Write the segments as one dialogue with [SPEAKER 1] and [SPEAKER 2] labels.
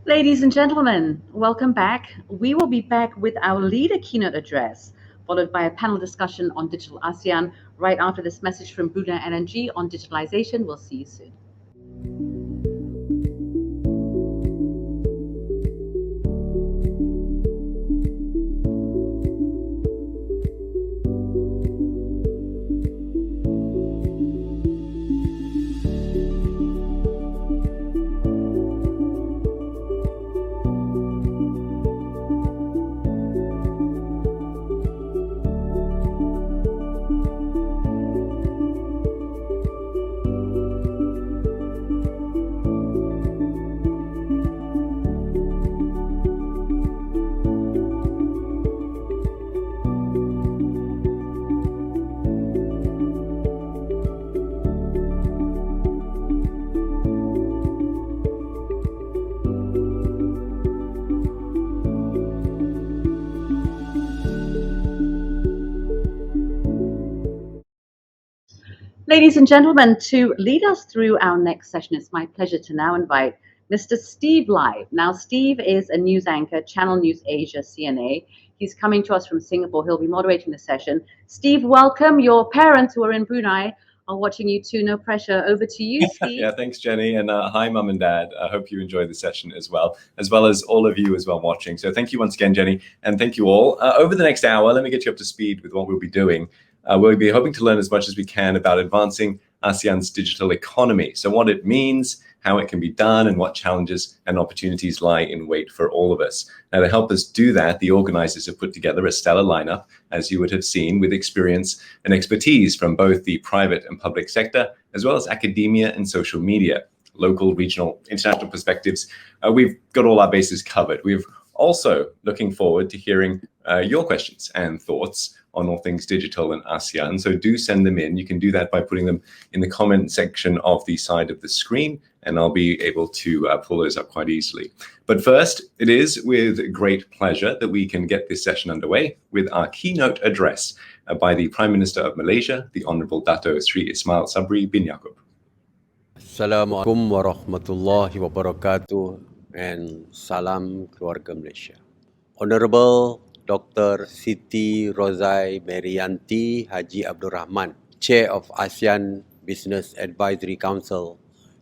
[SPEAKER 1] Ladies and gentlemen, welcome back. We will be back with our leader keynote address, followed by a panel discussion on digital ASEAN right after this message from Brunei LNG on digitalization. We'll see you soon. Ladies and gentlemen, to lead us through our next session, it's my pleasure to now invite Mr. Steve Live. Now, Steve is a news anchor, Channel News Asia, CNA. He's coming to us from Singapore. He'll be moderating the session. Steve, welcome. Your parents who are in Brunei are watching you too. No pressure. Over to you, Steve.
[SPEAKER 2] Yeah, thanks, Jenny. And hi, Mum and Dad. I hope you enjoyed the session as well as all of you as well watching. So thank you once again, Jenny, and thank you all. Over the next hour, let me get you up to speed with what we'll be doing. We'll be hoping to learn as much as we can about advancing ASEAN's digital economy. So what it means, how it can be done, and what challenges and opportunities lie in wait for all of us. Now, to help us do that, the organizers have put together a stellar lineup, as you would have seen, with experience and expertise from both the private and public sector, as well as academia and social media, local, regional, international perspectives. We've got all our bases covered. We've also looking forward to hearing your questions and thoughts on all things digital and ASEAN. So do send them in. You can do that by putting them in the comment section of the side of the screen, and I'll be able to pull those up quite easily. But first, it is with great pleasure that we can get this session underway with our keynote address by the Prime Minister of Malaysia, the Honorable Dato Sri Ismail Sabri bin Yaakob.
[SPEAKER 3] Assalamualaikum warahmatullahi wabarakatuh and salam keluarga Malaysia. Honorable Dr. Siti Rozai Merianti Haji Abdul Rahman, Chair of ASEAN Business Advisory Council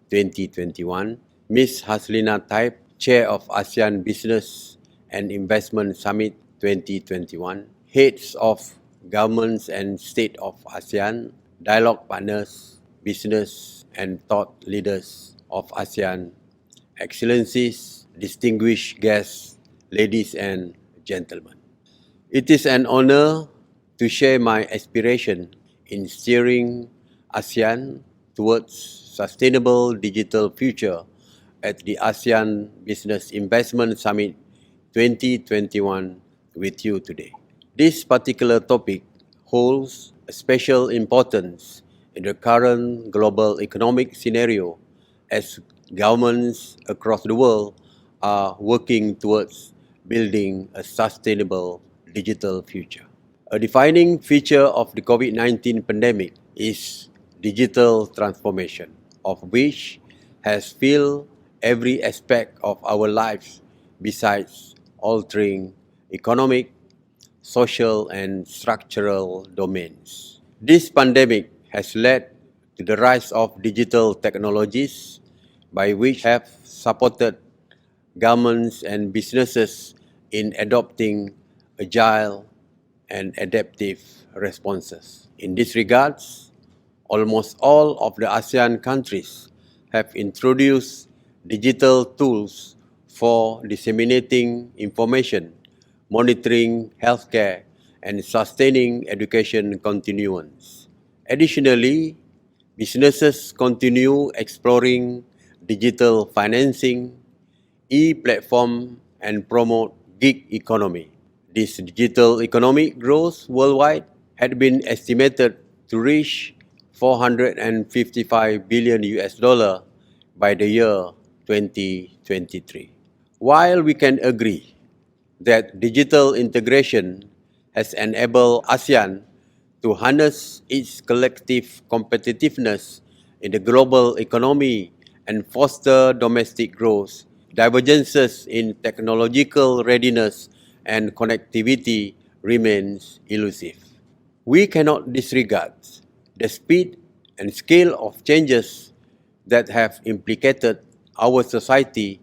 [SPEAKER 3] 2021, Ms. Haslina Taib, Chair of ASEAN Business and Investment Summit 2021, Heads of Governments and State of ASEAN, Dialogue Partners, Business and Thought Leaders of ASEAN, Excellencies, distinguished guests, ladies and gentlemen. It is an honor to share my aspiration in steering ASEAN towards sustainable digital future at the ASEAN Business Investment Summit 2021 with you today. This particular topic holds a special importance in the current global economic scenario as governments across the world are working towards building a sustainable digital future. A defining feature of the COVID-19 pandemic is digital transformation, of which has filled every aspect of our lives besides altering economic, social and structural domains. This pandemic has led to the rise of digital technologies by which have supported governments and businesses in adopting agile and adaptive responses. In this regards, almost all of the ASEAN countries have introduced digital tools for disseminating information, monitoring healthcare, and sustaining education continuance. Additionally, businesses continue exploring digital financing, e-platform, and promote gig economy. This digital economic growth worldwide had been estimated to reach $455 billion by the year 2023. While we can agree that digital integration has enabled ASEAN to harness its collective competitiveness in the global economy and foster domestic growth, divergences in technological readiness and connectivity remains elusive. We cannot disregard the speed and scale of changes that have implicated our society,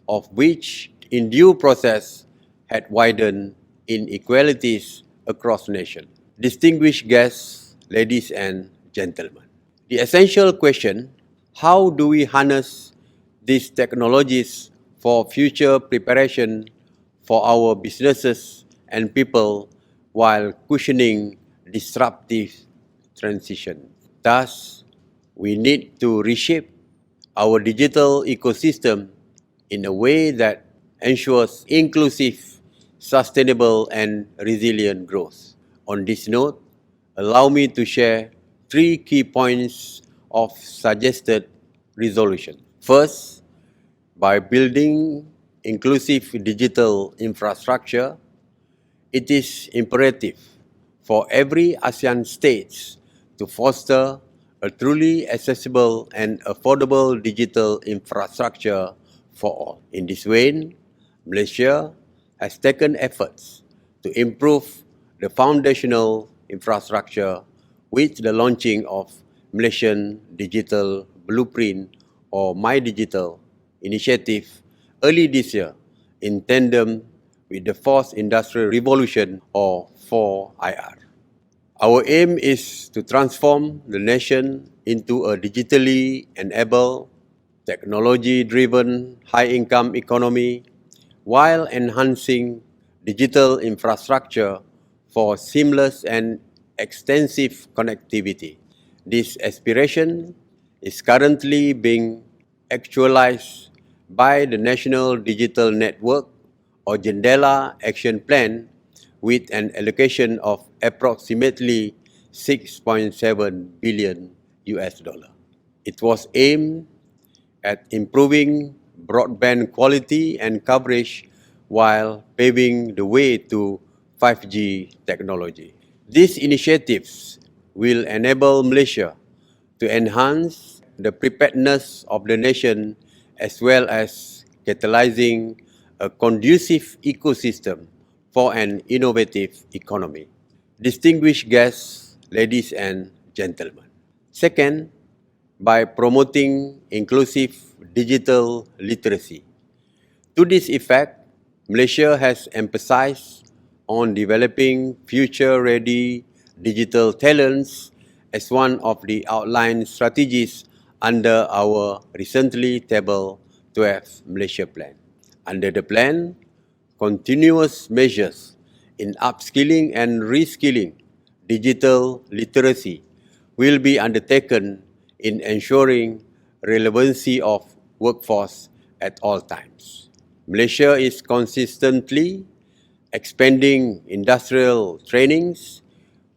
[SPEAKER 3] of which in due process had widened inequalities across nations. Distinguished guests, ladies and gentlemen, the essential question: how do we harness these technologies for future preparation for our businesses and people while cushioning disruptive transition? Thus, we need to reshape our digital ecosystem in a way that ensures inclusive, sustainable, and resilient growth. On this note, allow me to share 3 key points of suggested resolution. First, by building inclusive digital infrastructure, it is imperative for every ASEAN state to foster a truly accessible and affordable digital infrastructure for all. In this vein, Malaysia has taken efforts to improve the foundational infrastructure with the launching of Malaysian Digital Blueprint or MyDigital initiative early this year in tandem with the Fourth Industrial Revolution or 4IR. Our aim is to transform the nation into a digitally enabled, technology-driven, high-income economy while enhancing digital infrastructure for seamless and extensive connectivity. This aspiration is currently being actualized by the National Digital Network or Jendela Action Plan with an allocation of approximately 6.7 billion US dollar. It was aimed at improving broadband quality and coverage while paving the way to 5G technology. These initiatives will enable Malaysia to enhance the preparedness of the nation as well as catalyzing a conducive ecosystem for an innovative economy. Distinguished guests, ladies and gentlemen. Second, by promoting inclusive digital literacy. To this effect, Malaysia has emphasized on developing future-ready digital talents as one of the outlined strategies under our recently tabled 12th Malaysia Plan. Under the plan, continuous measures in upskilling and reskilling digital literacy will be undertaken in ensuring relevancy of workforce at all times. Malaysia is consistently expanding industrial trainings,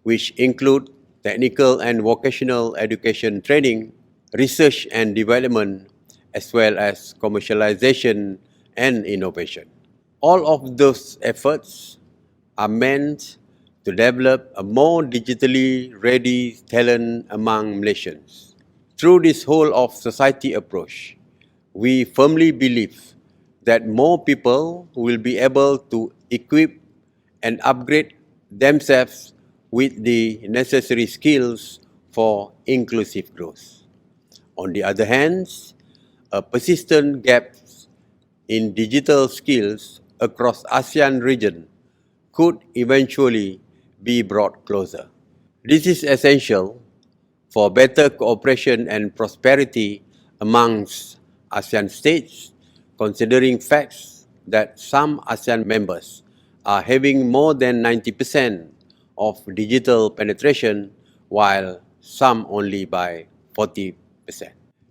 [SPEAKER 3] which include technical and vocational education training, research and development, as well as commercialization and innovation. All of those efforts are meant to develop a more digitally ready talent among Malaysians. Through this whole of society approach, we firmly believe that more people will be able to equip and upgrade themselves with the necessary skills for inclusive growth. On the other hand, a persistent gap in digital skills across ASEAN region could eventually be brought closer. This is essential for better cooperation and prosperity amongst ASEAN states, considering facts that some ASEAN members are having more than 90% of digital penetration, while some only by 40%.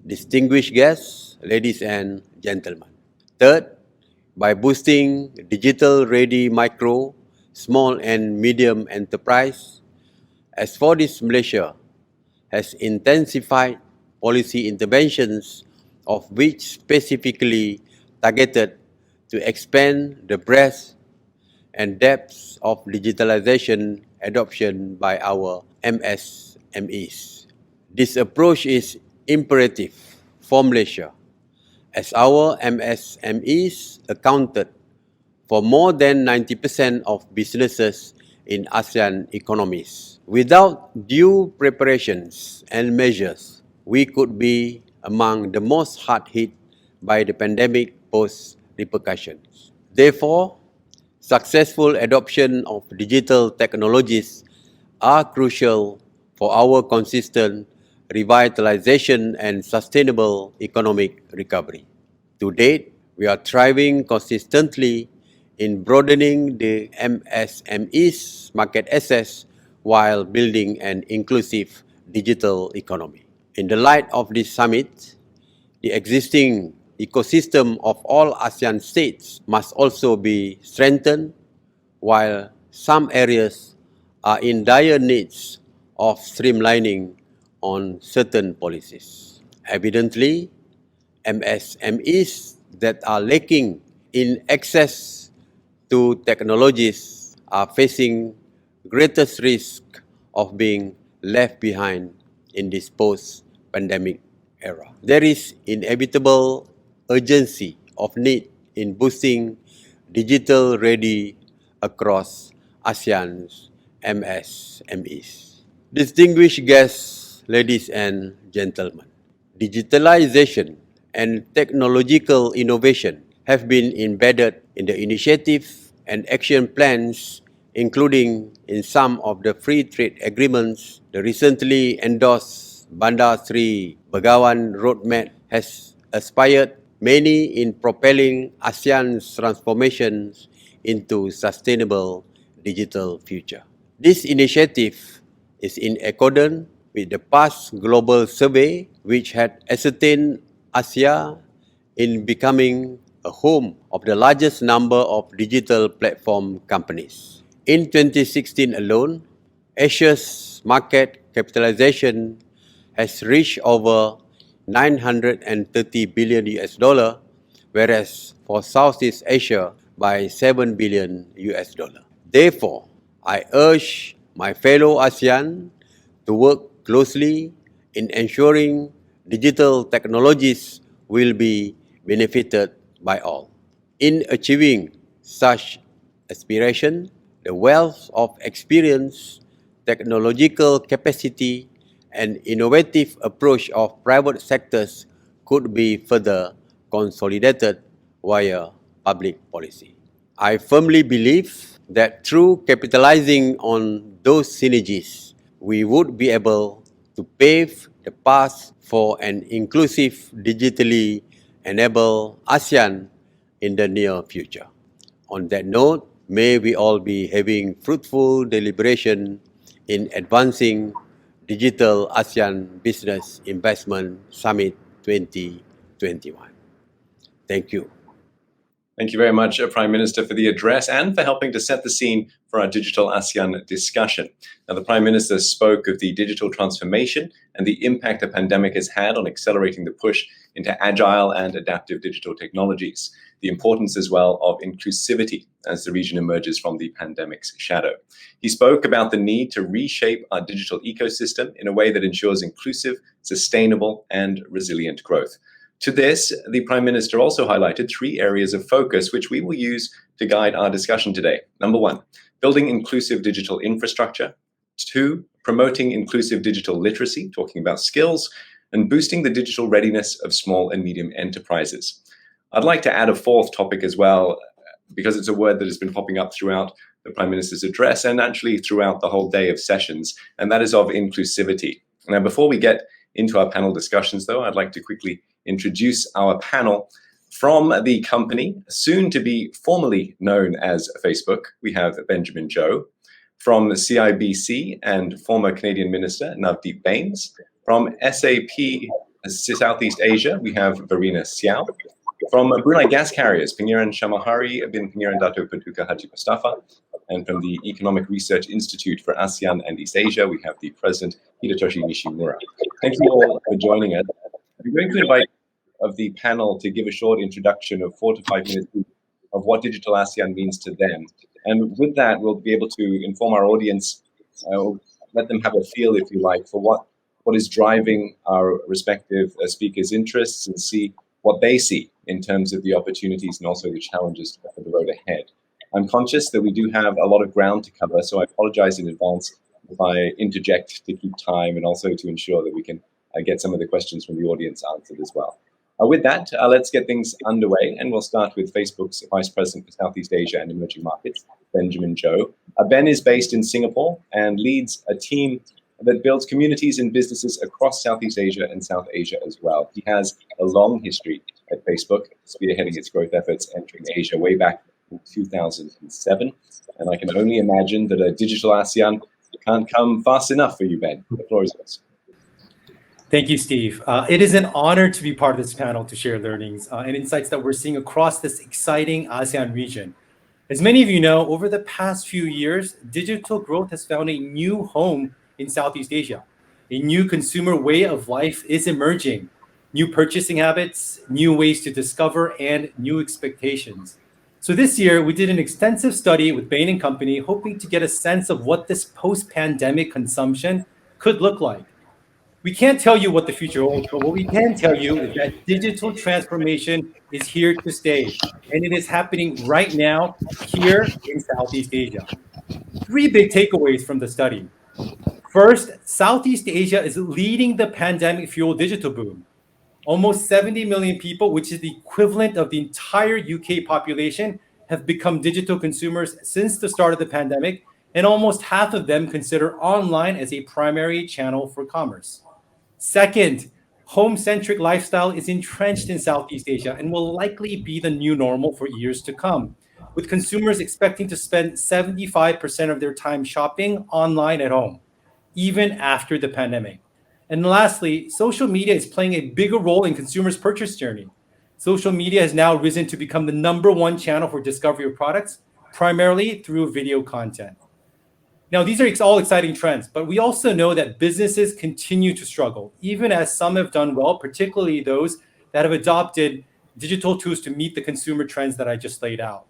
[SPEAKER 3] Distinguished guests, ladies and gentlemen. Third, by boosting digital-ready micro, small and medium enterprise. As for this, Malaysia has intensified policy interventions, of which specifically targeted to expand the breadth and depth of digitalization adoption by our MSMEs. This approach is imperative for Malaysia as our MSMEs accounted for more than 90% of businesses in ASEAN economies. Without due preparations and measures, we could be among the most hard hit by the pandemic post-repercussions. Therefore, successful adoption of digital technologies are crucial for our consistent revitalization and sustainable economic recovery. To date, we are thriving consistently in broadening the MSME's market access while building an inclusive digital economy. In the light of this summit, the existing ecosystem of all ASEAN states must also be strengthened, while some areas are in dire needs of streamlining on certain policies. Evidently, MSMEs that are lacking in access to technologies are facing greatest risk of being left behind in this post-pandemic era. There is inevitable urgency of need in boosting digital ready across ASEAN's MSMEs. Distinguished guests, ladies and gentlemen, digitalization and technological innovation have been embedded in the initiative and action plans, including in some of the free trade agreements. The recently endorsed Bandar Sri Begawan Roadmap has inspired many in propelling ASEAN's transformations into sustainable digital future. This initiative is in accordance with the past global survey, which had ascertained ASEAN in becoming a home of the largest number of digital platform companies. In 2016 alone, Asia's market capitalization has reached over 930 billion US dollar, whereas for Southeast Asia by 7 billion US dollar. Therefore, I urge my fellow ASEAN to work closely in ensuring digital technologies will be benefited by all. In achieving such aspiration, the wealth of experience, technological capacity, and innovative approach of private sectors could be further consolidated via public policy. I firmly believe that through capitalizing on those synergies, we would be able to pave the path for an inclusive, digitally enabled ASEAN in the near future. On that note, may we all be having fruitful deliberation in advancing Digital ASEAN Business Investment Summit 2021. Thank you.
[SPEAKER 2] Thank you very much, Prime Minister, for the address and for helping to set the scene for our Digital ASEAN discussion. Now, the Prime Minister spoke of the digital transformation and the impact the pandemic has had on accelerating the push into agile and adaptive digital technologies, the importance as well of inclusivity as the region emerges from the pandemic's shadow. He spoke about the need to reshape our digital ecosystem in a way that ensures inclusive, sustainable, and resilient growth. To this, the Prime Minister also highlighted 3 areas of focus which we will use to guide our discussion today. Number 1, building inclusive digital infrastructure. 2, promoting inclusive digital literacy, talking about skills, and boosting the digital readiness of small and medium enterprises. I'd like to add a 4th topic as well, because it's a word that has been popping up throughout the Prime Minister's address and actually throughout the whole day of sessions, and that is of inclusivity. Now, before we get into our panel discussions, though, I'd like to quickly introduce our panel. From the company, soon to be formally known as Facebook, we have Benjamin Joe. From the CIBC and former Canadian Minister Navdeep Bains. From SAP Southeast Asia, we have Verena Xiao. From Brunei Gas Carriers, Pangeran Shamahari bin Pangeran Dato Paduka Haji Mustafa. And from the Economic Research Institute for ASEAN and East Asia, we have the President Hidetoshi Nishimura. Thank you all for joining us. I'm going to invite of the panel to give a short introduction of 4 to 5 minutes of what Digital ASEAN means to them. And with that, we'll be able to inform our audience, let them have a feel, if you like, for what is driving our respective speakers' interests, and see what they see in terms of the opportunities and also the challenges for the road ahead. I'm conscious that we do have a lot of ground to cover, so I apologize in advance if I interject to keep time and also to ensure that we can get some of the questions from the audience answered as well. With that, let's get things underway, and we'll start with Facebook's Vice President for Southeast Asia and Emerging Markets, Benjamin Zhou. Ben is based in Singapore and leads a team that builds communities and businesses across Southeast Asia and South Asia as well. He has a long history at Facebook, spearheading its growth efforts entering Asia way back in 2007. And I can only imagine that a digital ASEAN can't come fast enough for you, Ben. The floor is yours.
[SPEAKER 4] Thank you, Steve. It is an honor to be part of this panel to share learnings and insights that we're seeing across this exciting ASEAN region. As many of you know, over the past few years, digital growth has found a new home in Southeast Asia. A new consumer way of life is emerging. New purchasing habits, new ways to discover, and new expectations. So this year, we did an extensive study with Bain & Company, hoping to get a sense of what this post-pandemic consumption could look like. We can't tell you what the future holds, but what we can tell you is that digital transformation is here to stay, and it is happening right now here in Southeast Asia. 3 big takeaways from the study. First, Southeast Asia is leading the pandemic-fueled digital boom. Almost 70 million people, which is the equivalent of the entire UK population, have become digital consumers since the start of the pandemic, and almost half of them consider online as a primary channel for commerce. Second, home-centric lifestyle is entrenched in Southeast Asia and will likely be the new normal for years to come, with consumers expecting to spend 75% of their time shopping online at home, even after the pandemic. And lastly, social media is playing a bigger role in consumers' purchase journey. Social media has now risen to become the #1 channel for discovery of products, primarily through video content. Now, these are all exciting trends, but we also know that businesses continue to struggle, even as some have done well, particularly those that have adopted digital tools to meet the consumer trends that I just laid out.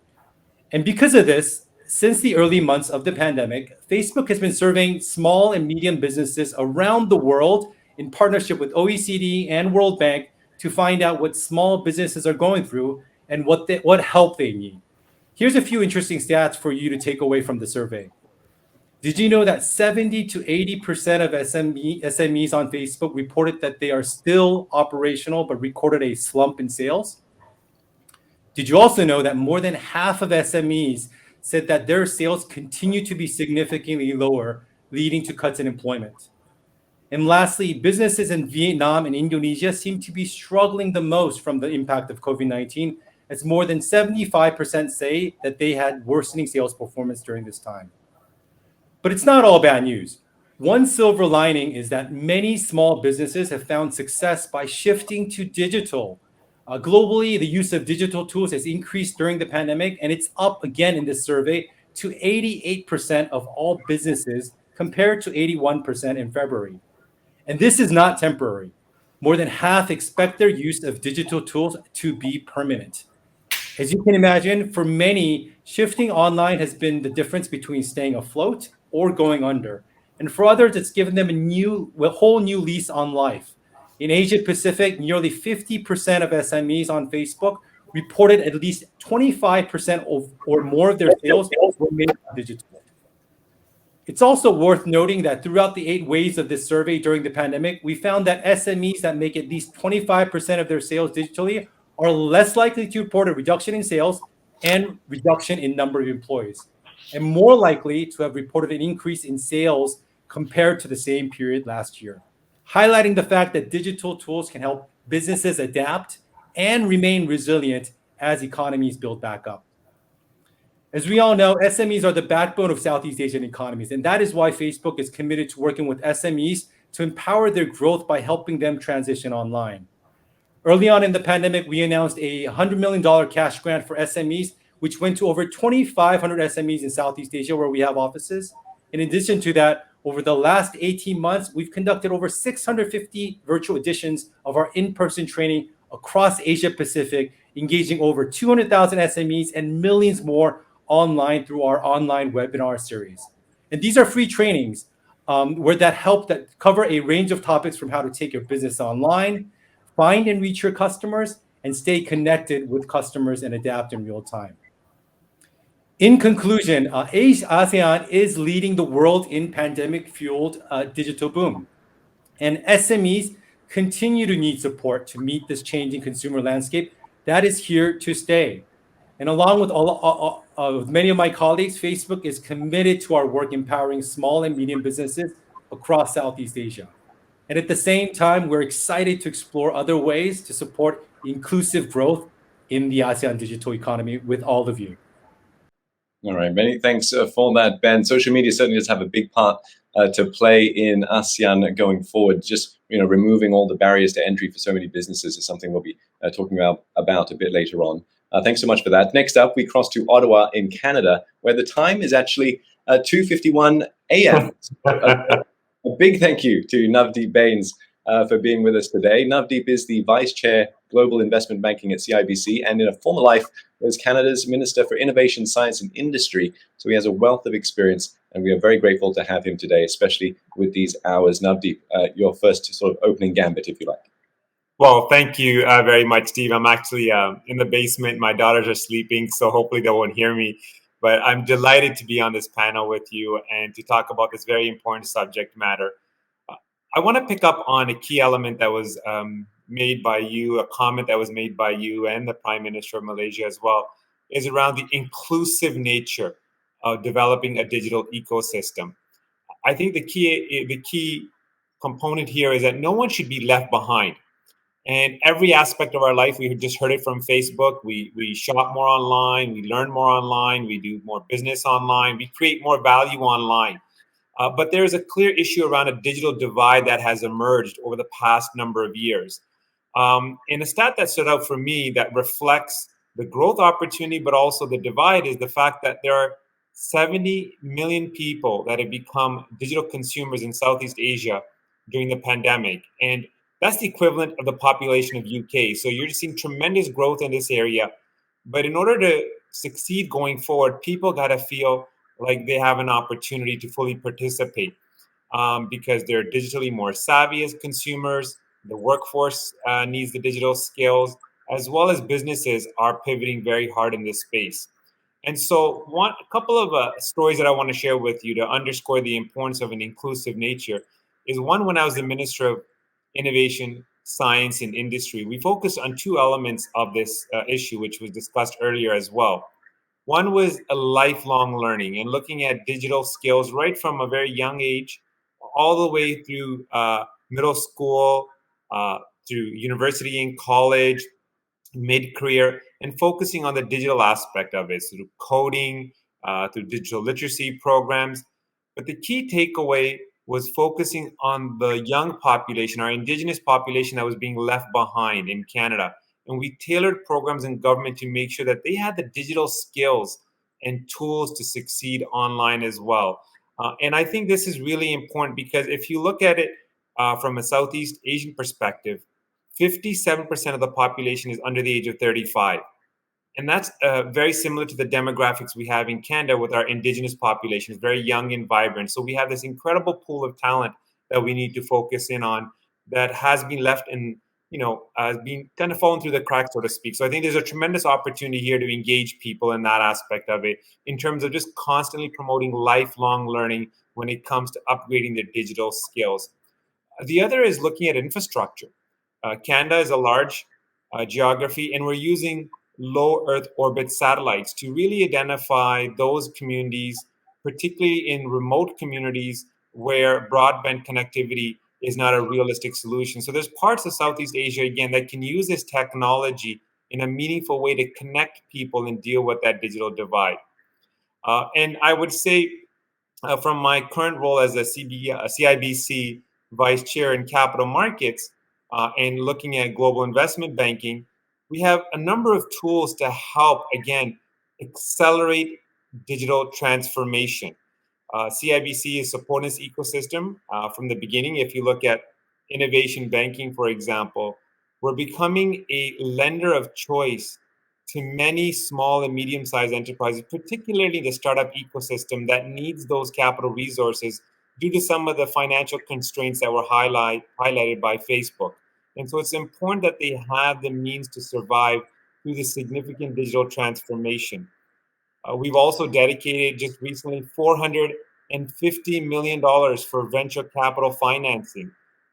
[SPEAKER 4] And because of this, since the early months of the pandemic, Facebook has been surveying small and medium businesses around the world in partnership with OECD and World Bank to find out what small businesses are going through and what help they need. Here's a few interesting stats for you to take away from the survey. Did you know that 70 to 80% of SMEs on Facebook reported that they are still operational but recorded a slump in sales? Did you also know that more than half of SMEs said that their sales continue to be significantly lower, leading to cuts in employment? And lastly, businesses in Vietnam and Indonesia seem to be struggling the most from the impact of COVID-19, as more than 75% say that they had worsening sales performance during this time. But it's not all bad news. One silver lining is that many small businesses have found success by shifting to digital. Globally, the use of digital tools has increased during the pandemic, and it's up again in this survey to 88% of all businesses compared to 81% in February. And this is not temporary. More than half expect their use of digital tools to be permanent. As you can imagine, for many, shifting online has been the difference between staying afloat or going under. And for others, it's given them a whole new lease on life. In Asia Pacific, nearly 50% of SMEs on Facebook reported at least 25% or more of their sales were made digital. It's also worth noting that throughout the 8 waves of this survey during the pandemic, we found that SMEs that make at least 25% of their sales digitally are less likely to report a reduction in sales and reduction in number of employees, and more likely to have reported an increase in sales compared to the same period last year, highlighting the fact that digital tools can help businesses adapt and remain resilient as economies build back up. As we all know, SMEs are the backbone of Southeast Asian economies, and that is why Facebook is committed to working with SMEs to empower their growth by helping them transition online. Early on in the pandemic, we announced a $100 million cash grant for SMEs, which went to over 2,500 SMEs in Southeast Asia where we have offices. In addition to that, over the last 18 months, we've conducted over 650 virtual editions of our in-person training across Asia Pacific, engaging over 200,000 SMEs and millions more online through our online webinar series. And these are free trainings that cover a range of topics from how to take your business online, find and reach your customers, and stay connected with customers and adapt in real time. In conclusion, ASEAN is leading the world in pandemic-fueled digital boom, and SMEs continue to need support to meet this changing consumer landscape that is here to stay. And along with with many of my colleagues, Facebook is committed to our work empowering small and medium businesses across Southeast Asia. And at the same time, we're excited to explore other ways to support inclusive growth in the ASEAN digital economy with all of you.
[SPEAKER 2] All right, many thanks for that, Ben. Social media certainly does have a big part to play in ASEAN going forward. Just removing all the barriers to entry for so many businesses is something we'll be talking about a bit later on. Thanks so much for that. Next up, we cross to Ottawa in Canada, where the time is actually 2:51 a.m. A big thank you to Navdeep Bains for being with us today. Navdeep is the Vice Chair, Global Investment Banking at CIBC, and in a former life was Canada's Minister for Innovation, Science and Industry. So he has a wealth of experience, and we are very grateful to have him today, especially with these hours. Navdeep, your first sort of opening gambit, if you like.
[SPEAKER 5] Well, thank you very much, Steve. I'm actually in the basement. My daughters are sleeping, so hopefully they won't hear me. But I'm delighted to be on this panel with you and to talk about this very important subject matter. I want to pick up on a key element that was made by you, a comment that was made by you and the Prime Minister of Malaysia as well, is around the inclusive nature of developing a digital ecosystem. I think the key component here is that no one should be left behind. And every aspect of our life, we just heard it from Facebook. We shop more online, we learn more online, we do more business online, we create more value online. But there is a clear issue around a digital divide that has emerged over the past number of years. And a stat that stood out for me that reflects the growth opportunity, but also the divide, is the fact that there are 70 million people that have become digital consumers in Southeast Asia during the pandemic. And that's the equivalent of the population of UK. So you're seeing tremendous growth in this area. But in order to succeed going forward, people got to feel like they have an opportunity to fully participate because they're digitally more savvy as consumers. The workforce needs the digital skills, as well as businesses are pivoting very hard in this space. And so a couple of stories that I want to share with you to underscore the importance of an inclusive nature is one. When I was the Minister of Innovation, Science and Industry, we focused on two elements of this issue, which was discussed earlier as well. One was a lifelong learning and looking at digital skills right from a very young age, all the way through middle school, through university and college, mid-career, and focusing on the digital aspect of it, through coding, through digital literacy programs. But the key takeaway was focusing on the young population, our Indigenous population that was being left behind in Canada. And we tailored programs in government to make sure that they had the digital skills and tools to succeed online as well. And I think this is really important because if you look at it from a Southeast Asian perspective, 57% of the population is under the age of 35. And that's very similar to the demographics we have in Canada with our Indigenous population. It's very young and vibrant. So we have this incredible pool of talent that we need to focus in on that has been left in, being kind of fallen through the cracks, so to speak. So I think there's a tremendous opportunity here to engage people in that aspect of it in terms of just constantly promoting lifelong learning when it comes to upgrading their digital skills. The other is looking at infrastructure. Canada is a large geography, and we're using low Earth orbit satellites to really identify those communities, particularly in remote communities where broadband connectivity is not a realistic solution. So there's parts of Southeast Asia, again, that can use this technology in a meaningful way to connect people and deal with that digital divide. And I would say from my current role as a CIBC Vice Chair in Capital Markets and looking at global investment banking, we have a number of tools to help, again, accelerate digital transformation. CIBC is supporting this ecosystem from the beginning. If you look at innovation banking, for example, we're becoming a lender of choice to many small and medium-sized enterprises, particularly the startup ecosystem that needs those capital resources due to some of the financial constraints that were highlighted by Facebook. And so it's important that they have the means to survive through this significant digital transformation. We've also dedicated just recently $450 million for venture capital financing.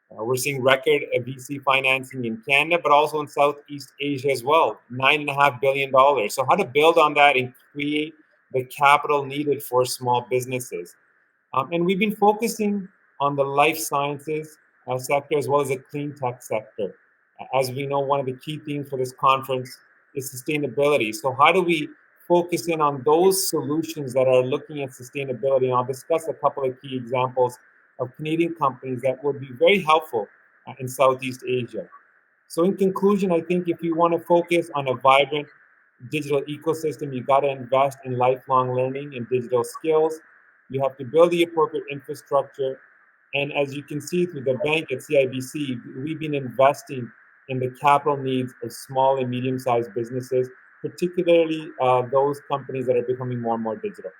[SPEAKER 5] We're seeing record VC financing in Canada, but also in Southeast Asia as well, $9.5 billion. So how to build on that and create the capital needed for small businesses. And we've been focusing on the life sciences sector as well as the clean tech sector. As we know, one of the key themes for this conference is sustainability. So how do we focus in on those solutions that are looking at sustainability? And I'll discuss a couple of key examples of Canadian companies that would be very helpful in Southeast Asia. So in conclusion, I think if you want to focus on a vibrant digital ecosystem, you got to invest in lifelong learning and digital skills. You have to build the appropriate infrastructure. And as you can see through the bank at CIBC, we've been investing in the capital needs of small and medium-sized businesses, particularly those companies that are becoming more and more digital.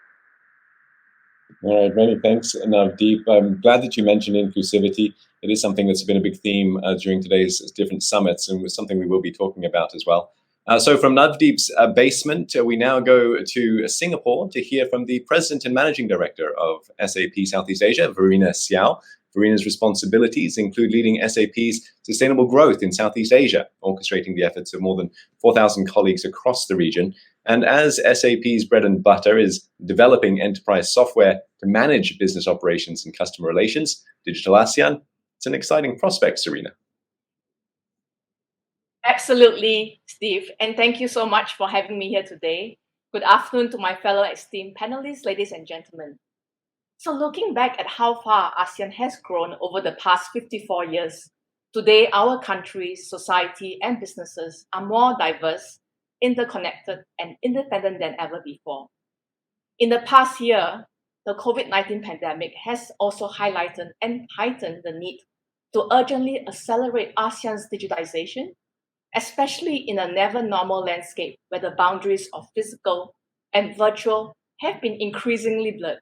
[SPEAKER 2] All right, many thanks, Navdeep. I'm glad that you mentioned inclusivity. It is something that's been a big theme during today's different summits, and it's something we will be talking about as well. So from Navdeep's basement, we now go to Singapore to hear from the President and Managing Director of SAP Southeast Asia, Verena Xiao. Verena's responsibilities include leading SAP's sustainable growth in Southeast Asia, orchestrating the efforts of more than 4,000 colleagues across the region. And as SAP's bread and butter is developing enterprise software to manage business operations and customer relations, Digital ASEAN, it's an exciting prospect, Serena.
[SPEAKER 6] Absolutely, Steve. And thank you so much for having me here today. Good afternoon to my fellow esteemed panelists, ladies and gentlemen. So looking back at how far ASEAN has grown over the past 54 years, today our countries, society, and businesses are more diverse, interconnected, and independent than ever before. In the past year, the COVID-19 pandemic has also highlighted and heightened the need to urgently accelerate ASEAN's digitization, especially in a never-normal landscape where the boundaries of physical and virtual have been increasingly blurred.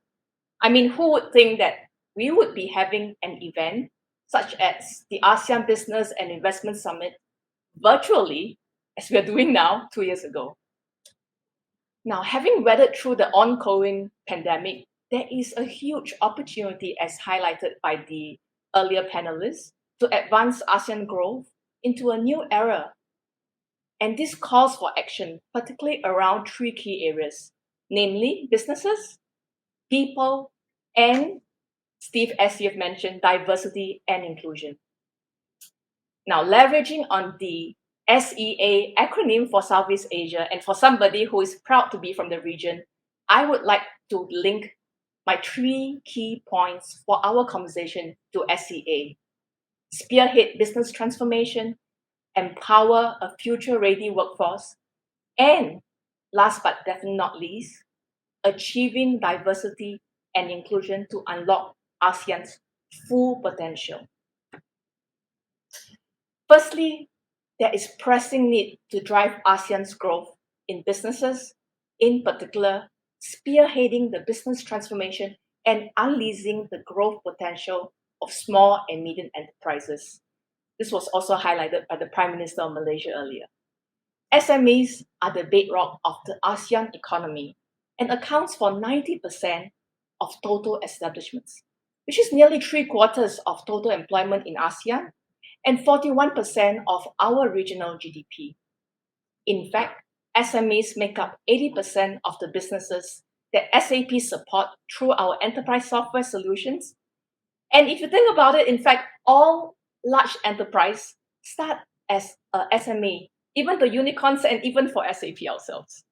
[SPEAKER 6] I mean, who would think that we would be having an event such as the ASEAN Business and Investment Summit virtually, as we are doing now, 2 years ago? Now, having weathered through the ongoing pandemic, there is a huge opportunity, as highlighted by the earlier panelists, to advance ASEAN growth into a new era. And this calls for action, particularly around 3 key areas, namely businesses, people, and, Steve, as you've mentioned, diversity and inclusion. Now, leveraging on the SEA acronym for Southeast Asia, and for somebody who is proud to be from the region, I would like to link my 3 key points for our conversation to SEA. Spearhead business transformation, empower a future-ready workforce, and last but definitely not least, achieving diversity and inclusion to unlock ASEAN's full potential. Firstly, there is pressing need to drive ASEAN's growth in businesses, in particular, spearheading the business transformation and unleashing the growth potential of small and medium enterprises. This was also highlighted by the Prime Minister of Malaysia earlier. SMEs are the bedrock of the ASEAN economy and accounts for 90% of total establishments, which is nearly 3/4 of total employment in ASEAN and 41% of our regional GDP. In fact, SMEs make up 80% of the businesses that SAP support through our enterprise software solutions. And if you think about it, in fact, all large enterprise start as a SME, even the unicorns and even for SAP ourselves.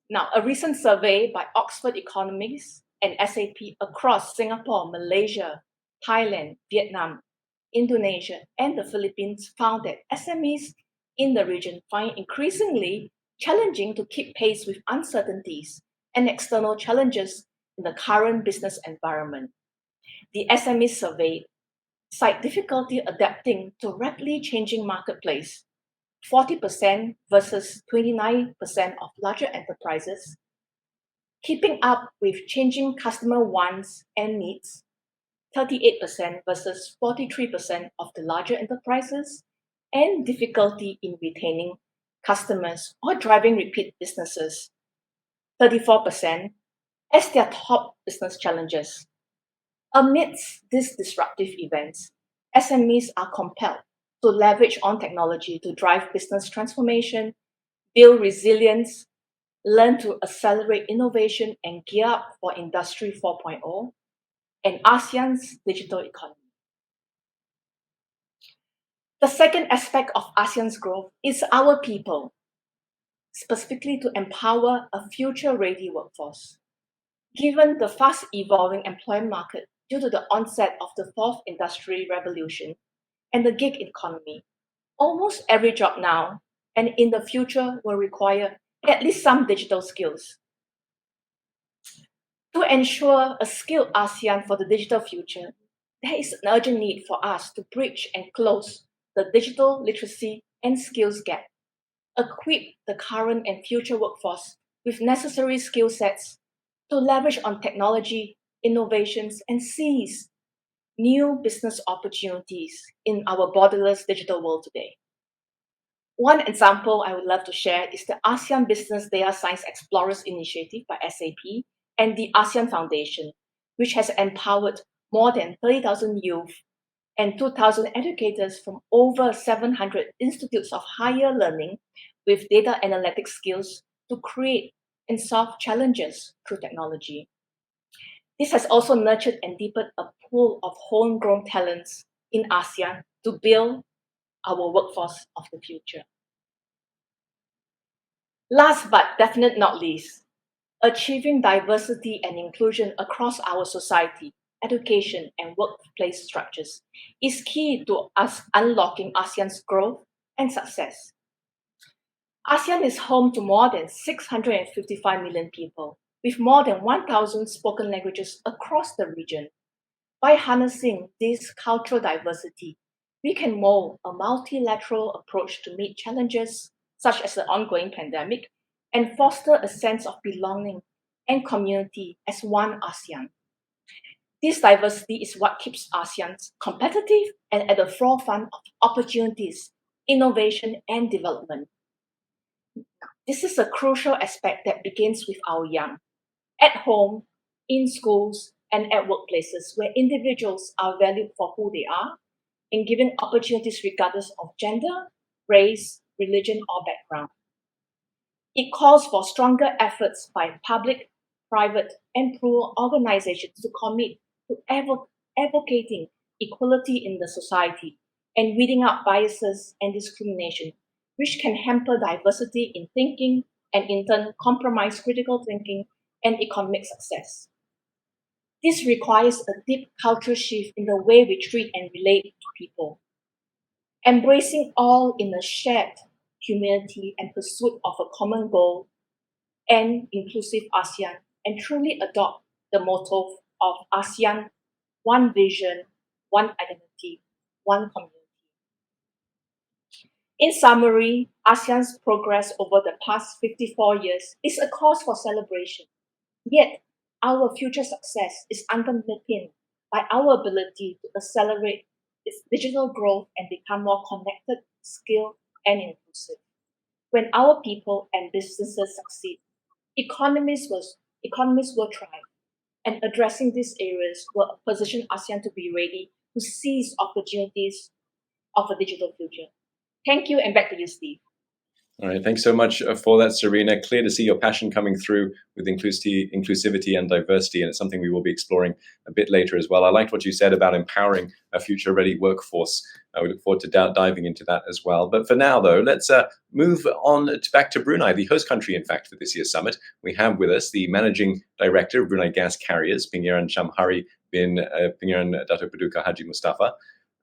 [SPEAKER 6] Now, a recent survey by Oxford Economies and SAP across Singapore, Malaysia, Thailand, Vietnam, Indonesia, and the Philippines found that SMEs in the region find increasingly challenging to keep pace with uncertainties and external challenges in the current business environment. The SME survey cite difficulty adapting to rapidly changing marketplace, 40% versus 29% of larger enterprises, keeping up with changing customer wants and needs, 38% versus 43% of the larger enterprises, and difficulty in retaining customers or driving repeat businesses, 34%, as their top business challenges. Amidst these disruptive events, SMEs are compelled to leverage on technology to drive business transformation, build resilience, learn to accelerate innovation, and gear up for Industry 4.0 and ASEAN's digital economy. The second aspect of ASEAN's growth is our people, specifically to empower a future-ready workforce. Given the fast evolving employment market due to the onset of the fourth industrial revolution and the gig economy, almost every job now and in the future will require at least some digital skills. To ensure a skilled ASEAN for the digital future, there is an urgent need for us to bridge and close the digital literacy and skills gap, equip the current and future workforce with necessary skill sets to leverage on technology, innovations, and seize new business opportunities in our borderless digital world today. One example I would love to share is the ASEAN Business Data Science Explorers Initiative by SAP and the ASEAN Foundation, which has empowered more than 30,000 youth and 2,000 educators from over 700 institutes of higher learning with data analytics skills to create and solve challenges through technology. This has also nurtured and deepened a pool of homegrown talents in ASEAN to build our workforce of the future. Last but definitely not least, achieving diversity and inclusion across our society, education, and workplace structures is key to us unlocking ASEAN's growth and success. ASEAN is home to more than 655 million people, with more than 1,000 spoken languages across the region. By harnessing this cultural diversity, we can mold a multilateral approach to meet challenges such as the ongoing pandemic and foster a sense of belonging and community as one ASEAN. This diversity is what keeps ASEAN competitive and at the forefront of opportunities, innovation, and development. This is a crucial aspect that begins with our young, at home, in schools, and at workplaces where individuals are valued for who they are and given opportunities regardless of gender, race, religion, or background. It calls for stronger efforts by public, private, and plural organizations to commit to advocating equality in the society and weeding out biases and discrimination, which can hamper diversity in thinking and in turn compromise critical thinking and economic success. This requires a deep cultural shift in the way we treat and relate to people. Embracing all in a shared humanity and pursuit of a common goal and inclusive ASEAN, and truly adopt the motto of ASEAN, one vision, one identity, one community. In summary, ASEAN's progress over the past 54 years is a cause for celebration. Yet, our future success is underpinned by our ability to accelerate its digital growth and become more connected, skilled, and inclusive. When our people and businesses succeed, economies will thrive, and addressing these areas will position ASEAN to be ready to seize opportunities of a digital future. Thank you, and back to you, Steve.
[SPEAKER 2] All right, thanks so much for that, Serena. Clear to see your passion coming through with inclusivity and diversity, and it's something we will be exploring a bit later as well. I liked what you said about empowering a future-ready workforce. We look forward to diving into that as well. But for now, though, let's move on back to Brunei, the host country, in fact, for this year's summit. We have with us the Managing Director of Brunei Gas Carriers, Pangeran Shamhari bin Pangeran Dato' Paduka Haji Mustafa.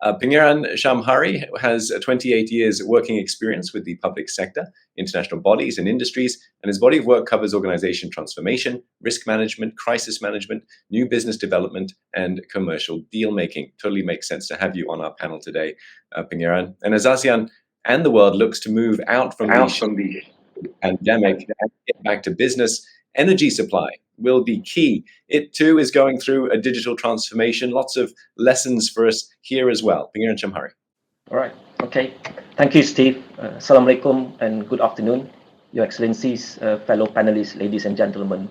[SPEAKER 2] Pangeran Shamhari has 28 years working experience with the public sector, international bodies and industries, and his body of work covers organization transformation, risk management, crisis management, new business development, and commercial deal making. Totally makes sense to have you on our panel today, Pangeran. And as ASEAN and the world looks to move out from the pandemic and get back to business energy supply will be key. It too is going through a digital transformation. Lots of lessons for us here as well. Pengiran Chamhari.
[SPEAKER 7] All right. Okay. Thank you, Steve. Assalamualaikum and good afternoon, Your Excellencies, fellow panelists, ladies and gentlemen.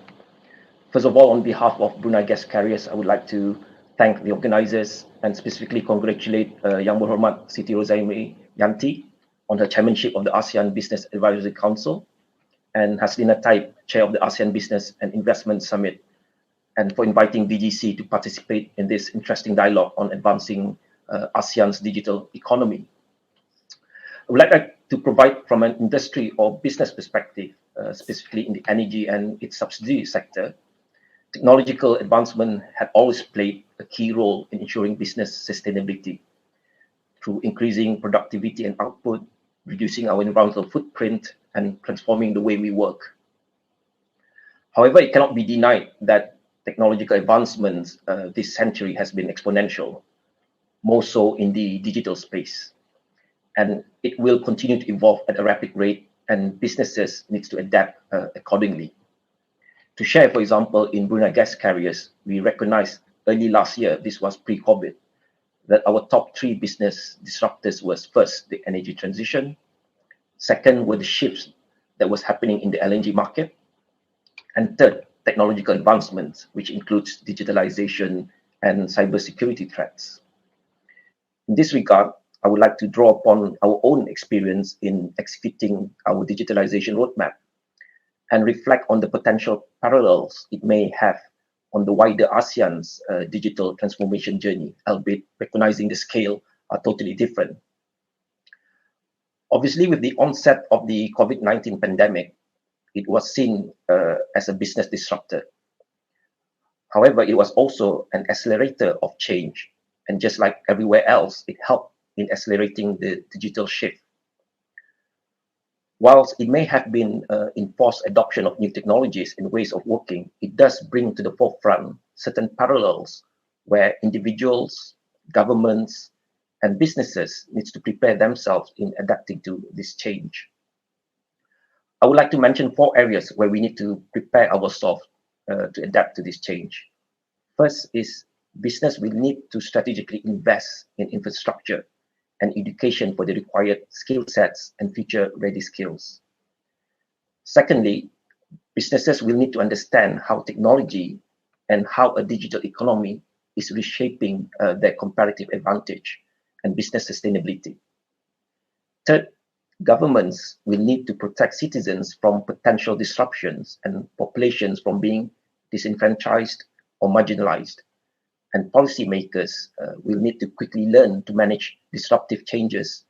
[SPEAKER 7] First of all, on behalf of Brunei Gas Carriers, I would like to thank the organizers and specifically congratulate Yang Berhormat Siti Rozaimi Yanti on her chairmanship of the ASEAN Business Advisory Council, and Haslina Taib, chair of the ASEAN Business and Investment Summit, and for inviting BGC to participate in this interesting dialogue on advancing ASEAN's digital economy. I would like to provide from an industry or business perspective, specifically in the energy and its subsidiary sector. Technological advancement had always played a key role in ensuring business sustainability through increasing productivity and output, reducing our environmental footprint, and transforming the way we work. However, it cannot be denied that technological advancements this century has been exponential, more so in the digital space. And it will continue to evolve at a rapid rate, and businesses need to adapt accordingly. To share, for example, in Brunei Gas Carriers, we recognized early last year, this was pre-COVID, that our top 3 business disruptors was first, the energy transition, second were the shifts that was happening in the LNG market, and third, technological advancements, which includes digitalization and cybersecurity threats. In this regard, I would like to draw upon our own experience in executing our digitalization roadmap and reflect on the potential parallels it may have on the wider ASEAN's digital transformation journey, albeit recognizing the scale are totally different. Obviously, with the onset of the COVID-19 pandemic, it was seen as a business disruptor. However, it was also an accelerator of change, and just like everywhere else, it helped in accelerating the digital shift. Whilst it may have been enforced adoption of new technologies and ways of working, it does bring to the forefront certain parallels where individuals, governments, and businesses need to prepare themselves in adapting to this change. I would like to mention 4 areas where we need to prepare ourselves to adapt to this change. First is business will need to strategically invest in infrastructure and education for the required skill sets and future-ready skills. Secondly, businesses will need to understand how technology and how a digital economy is reshaping their comparative advantage and business sustainability. Third, governments will need to protect citizens from potential disruptions and populations from being disenfranchised or marginalized. And policymakers will need to quickly learn to manage disruptive changes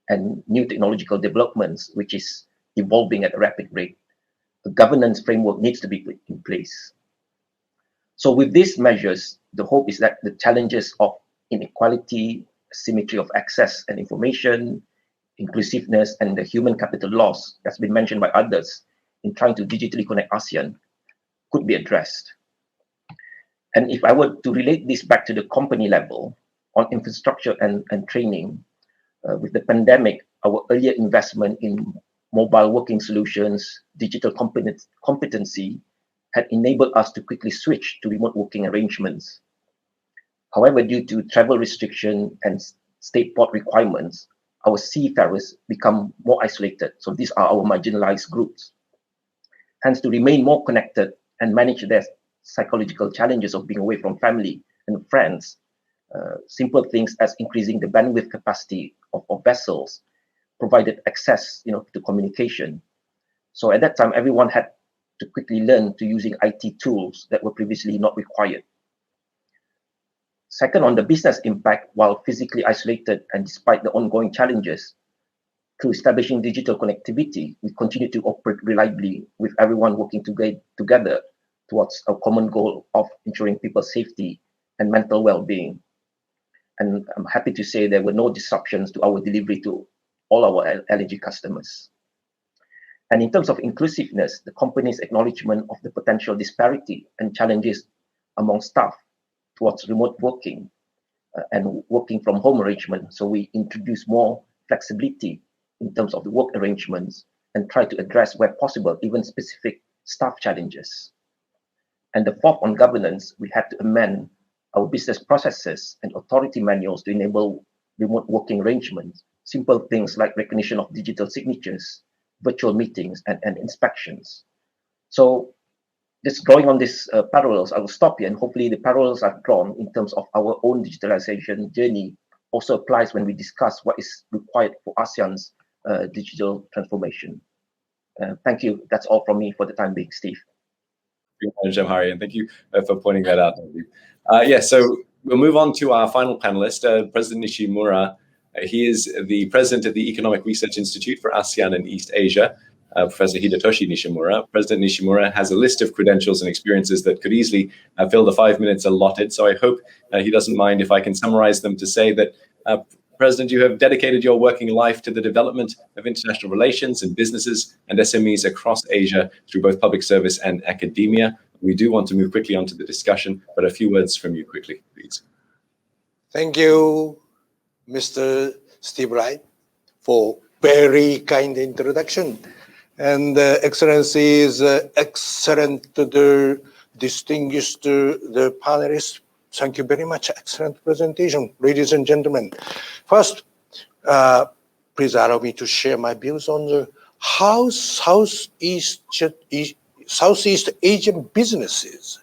[SPEAKER 7] and new technological developments, which is evolving at a rapid rate. A governance framework needs to be in place. So with these measures, the hope is that the challenges of inequality, asymmetry of access and information, inclusiveness, and the human capital loss that's been mentioned by others in trying to digitally connect ASEAN could be addressed. And if I were to relate this back to the company level on infrastructure and training, with the pandemic, our earlier investment in mobile working solutions, digital competency had enabled us to quickly switch to remote working arrangements. However, due to travel restriction and state port requirements, our seafarers become more isolated. So these are our marginalized groups. Hence, to remain more connected and manage their psychological challenges of being away from family and friends, simple things as increasing the bandwidth capacity of vessels provided access, to communication. So at that time, everyone had to quickly learn to using IT tools that were previously not required. Second, on the business impact, while physically isolated and despite the ongoing challenges, through establishing digital connectivity, we continue to operate reliably with everyone working together towards a common goal of ensuring people's safety and mental well-being. And I'm happy to say there were no disruptions to our delivery to all our LNG customers. And in terms of inclusiveness, the company's acknowledgement of the potential disparity and challenges among staff towards remote working and working from home arrangements. So we introduce more flexibility in terms of the work arrangements and try to address where possible, even specific staff challenges. And the fourth, on governance, we had to amend our business processes and authority manuals to enable remote working arrangements, simple things like recognition of digital signatures, virtual meetings, and inspections. So just drawing on these parallels, I will stop here, and hopefully the parallels I've drawn in terms of our own digitalization journey also applies when we discuss what is required for ASEAN's digital transformation. Thank you. That's all from me for the time being, Steve.
[SPEAKER 2] Jamhari, and thank you for pointing that out. So we'll move on to our final panelist, President Nishimura. He is the president of the Economic Research Institute for ASEAN and East Asia, Professor Hidetoshi Nishimura. President Nishimura has a list of credentials and experiences that could easily fill the 5 minutes allotted. So I hope he doesn't mind if I can summarize them to say that, President, you have dedicated your working life to the development of international relations and businesses and SMEs across Asia through both public service and academia. We do want to move quickly onto the discussion, but a few words from you quickly, please.
[SPEAKER 8] Thank you, Mr. Steve Wright, for very kind introduction. And Excellencies, excellent, the distinguished the panelists, thank you very much. Excellent presentation, ladies and gentlemen. First, please allow me to share my views on how Southeast Asian businesses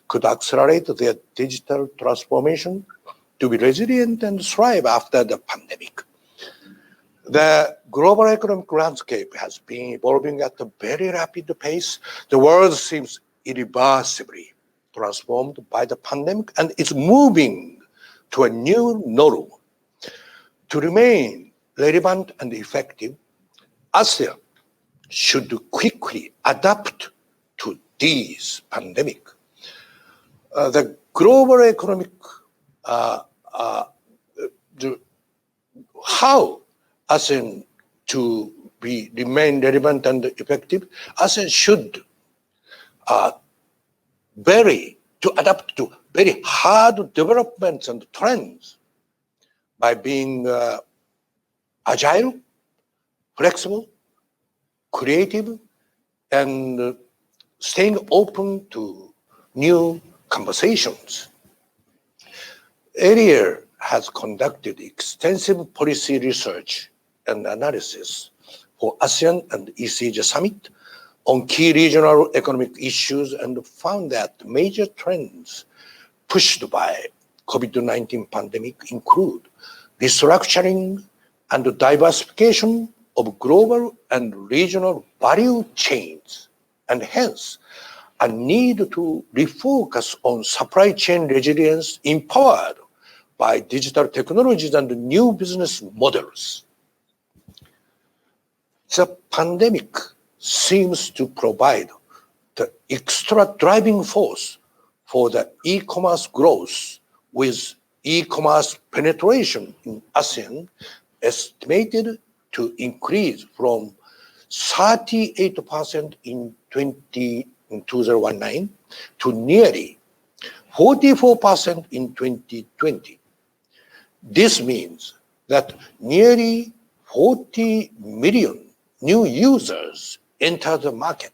[SPEAKER 8] could accelerate their digital transformation to be resilient and thrive after the pandemic. The global economic landscape has been evolving at a very rapid pace. The world seems irreversibly transformed by the pandemic and is moving to a new normal. To remain relevant and effective, ASEAN should quickly adapt to this pandemic. The global economic, how ASEAN to remain relevant and effective, ASEAN should adapt to very hard developments and trends by being agile, flexible, creative, and staying open to new conversations. ARIA has conducted extensive policy research and analysis for ASEAN and East Asia Summit on key regional economic issues and found that major trends pushed by COVID-19 pandemic include restructuring and diversification of global and regional value chains, and hence a need to refocus on supply chain resilience empowered by digital technologies and new business models. The pandemic seems to provide the extra driving force for the e-commerce growth, with e-commerce penetration in ASEAN estimated to increase from 38% in 2019 to nearly 44% in 2020. This means that nearly 40 million new users enter the market.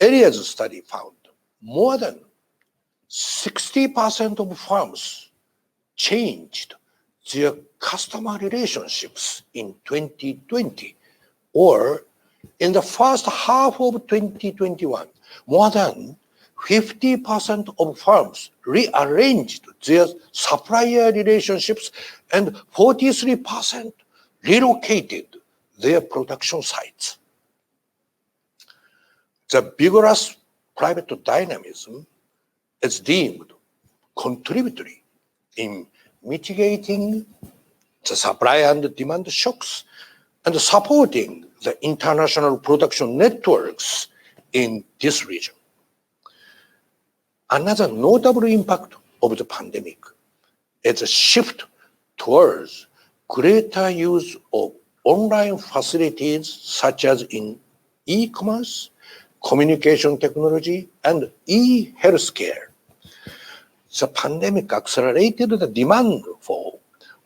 [SPEAKER 8] ARIA's study found more than 60% of firms changed their customer relationships in 2020, or in the first half of 2021, more than 50% of firms rearranged their supplier relationships and 43% relocated their production sites. The vigorous private dynamism is deemed contributory in mitigating the supply and demand shocks and supporting the international production networks in this region. Another notable impact of the pandemic is a shift towards greater use of online facilities such as in e-commerce, communication technology, and e-healthcare. The pandemic accelerated the demand for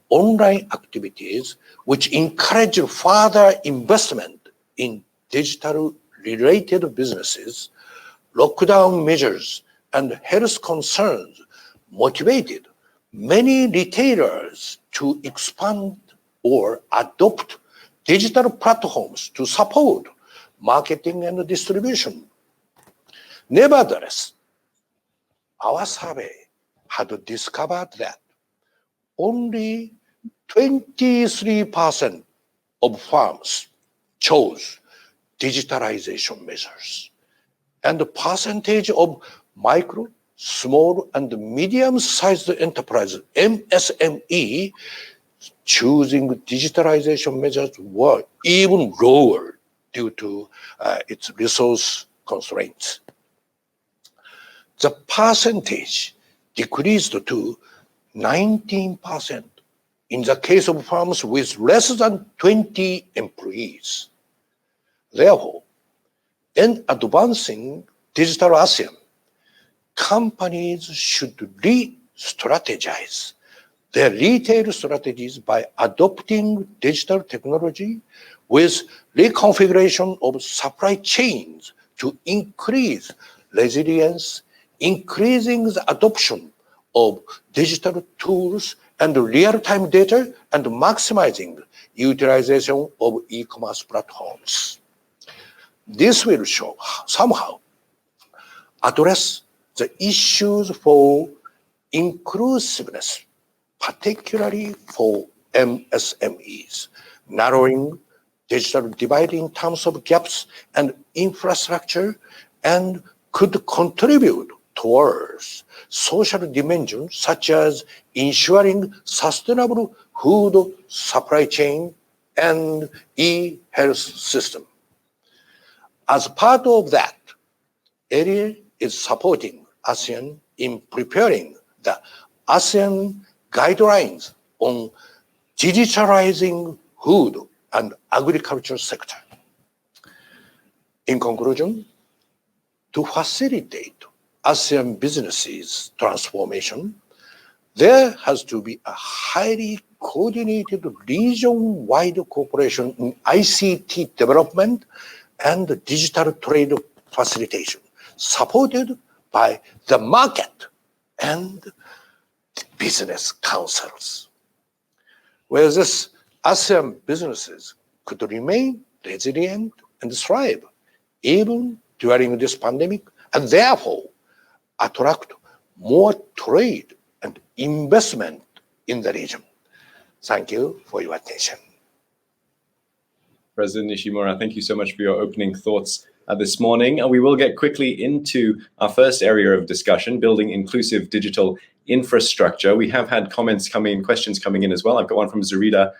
[SPEAKER 8] online activities, which encouraged further investment in digital-related businesses, lockdown measures and health concerns motivated many retailers to expand or adopt digital platforms to support marketing and distribution. Nevertheless, our survey had discovered that only 23% of firms chose digitalization measures, and the percentage of micro, small, and medium-sized enterprises, MSME, choosing digitalization measures were even lower due to its resource constraints. The percentage decreased to 19% in the case of firms with less than 20 employees. Therefore, in advancing digital ASEAN, companies should re-strategize their retail strategies by adopting digital technology with reconfiguration of supply chains to increase resilience, increasing the adoption of digital tools and real-time data, and maximizing utilization of e-commerce platforms. This will somehow address the issues for inclusiveness, particularly for MSMEs, narrowing digital divide in terms of gaps and infrastructure, and could contribute towards social dimensions such as ensuring sustainable food supply chain and e-health system. As part of that, ARIA is supporting ASEAN in preparing the ASEAN guidelines on digitalizing food and agriculture sector. In conclusion, to facilitate ASEAN businesses transformation, there has to be a highly coordinated region-wide cooperation in ICT development and digital trade facilitation, supported by the market and business councils. Where this ASEAN businesses could remain resilient and thrive even during this pandemic, and therefore attract more trade and investment in the region. Thank you for your attention.
[SPEAKER 2] President Nishimura, thank you so much for your opening thoughts this morning. And we will get quickly into our first area of discussion, building inclusive digital infrastructure. We have had questions coming in as well. I've got one from Zoraida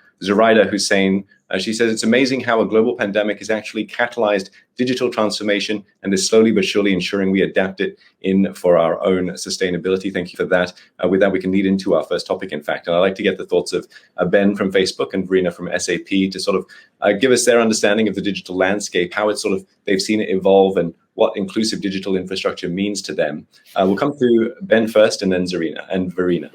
[SPEAKER 2] who's saying, she says, it's amazing how a global pandemic has actually catalyzed digital transformation and is slowly but surely ensuring we adapt it in for our own sustainability. Thank you for that. With that, we can lead into our first topic, in fact. And I'd like to get the thoughts of Ben from Facebook and Verena from SAP to sort of give us their understanding of the digital landscape, how it's they've seen it evolve and what inclusive digital infrastructure means to them. We'll come to Ben first and then Verena.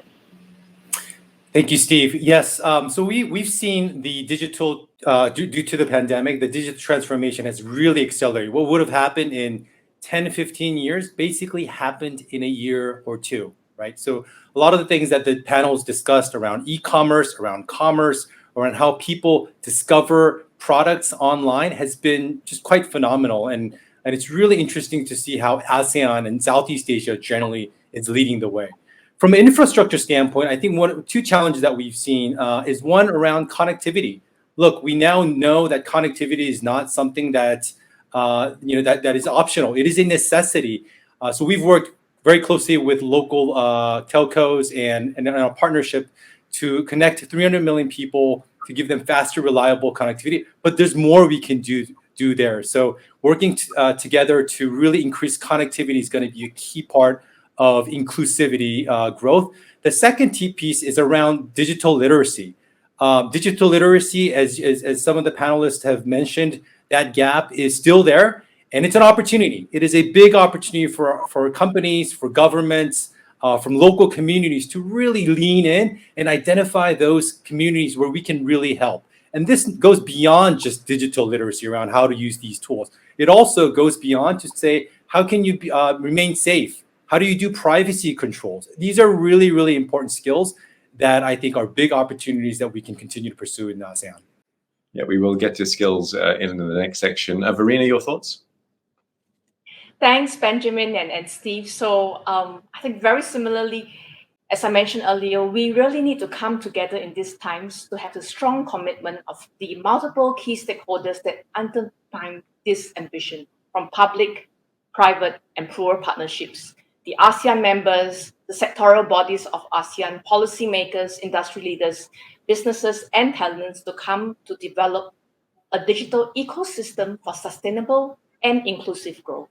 [SPEAKER 4] Thank you, Steve. Yes, so we've seen the digital, due to the pandemic, the digital transformation has really accelerated. What would have happened in 10, 15 years basically happened in a year or two, right? So a lot of the things that the panels discussed around e-commerce, around commerce, around how people discover products online has been just quite phenomenal. And it's really interesting to see how ASEAN and Southeast Asia generally is leading the way. From an infrastructure standpoint, I think two challenges that we've seen is one around connectivity. Look, we now know that connectivity is not something that that is optional. It is a necessity. So we've worked very closely with local telcos and in our partnership to connect 300 million people to give them faster, reliable connectivity. But there's more we can do there. So working together to really increase connectivity is going to be a key part of inclusivity growth. The second piece is around digital literacy. Digital literacy, as some of the panelists have mentioned, that gap is still there, and it's an opportunity. It is a big opportunity for companies, for governments, from local communities to really lean in and identify those communities where we can really help. And this goes beyond just digital literacy around how to use these tools. It also goes beyond to say, how can you remain safe? How do you do privacy controls? These are really, really important skills that I think are big opportunities that we can continue to pursue in ASEAN.
[SPEAKER 2] Yeah, we will get to skills in the next section. Verena, your thoughts?
[SPEAKER 6] Thanks, Benjamin and Steve. So I think very similarly, as I mentioned earlier, we really need to come together in these times to have the strong commitment of the multiple key stakeholders that underpin this ambition, from public, private, and plural partnerships. The ASEAN members, the sectoral bodies of ASEAN, policymakers, industry leaders, businesses, and talents to come to develop a digital ecosystem for sustainable and inclusive growth.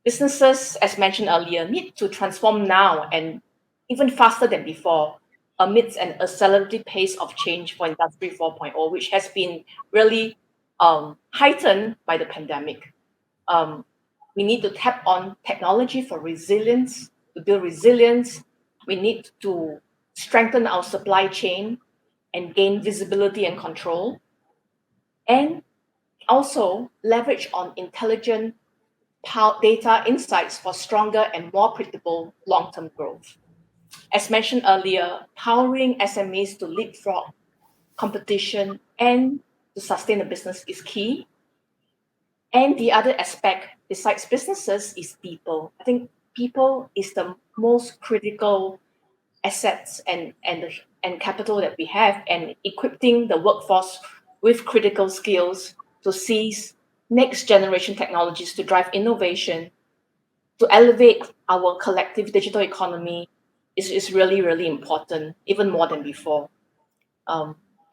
[SPEAKER 6] Businesses, as mentioned earlier, need to transform now and even faster than before amidst an accelerated pace of change for Industry 4.0, which has been really heightened by the pandemic. We need to tap on technology for resilience, to build resilience. We need to strengthen our supply chain and gain visibility and control, and also leverage on intelligent data insights for stronger and more predictable long-term growth. As mentioned earlier, powering SMEs to leapfrog competition and to sustain a business is key. And the other aspect besides businesses is people. I think people is the most critical assets and capital that we have, and equipping the workforce with critical skills to seize next generation technologies to drive innovation, to elevate our collective digital economy is really, really important, even more than before.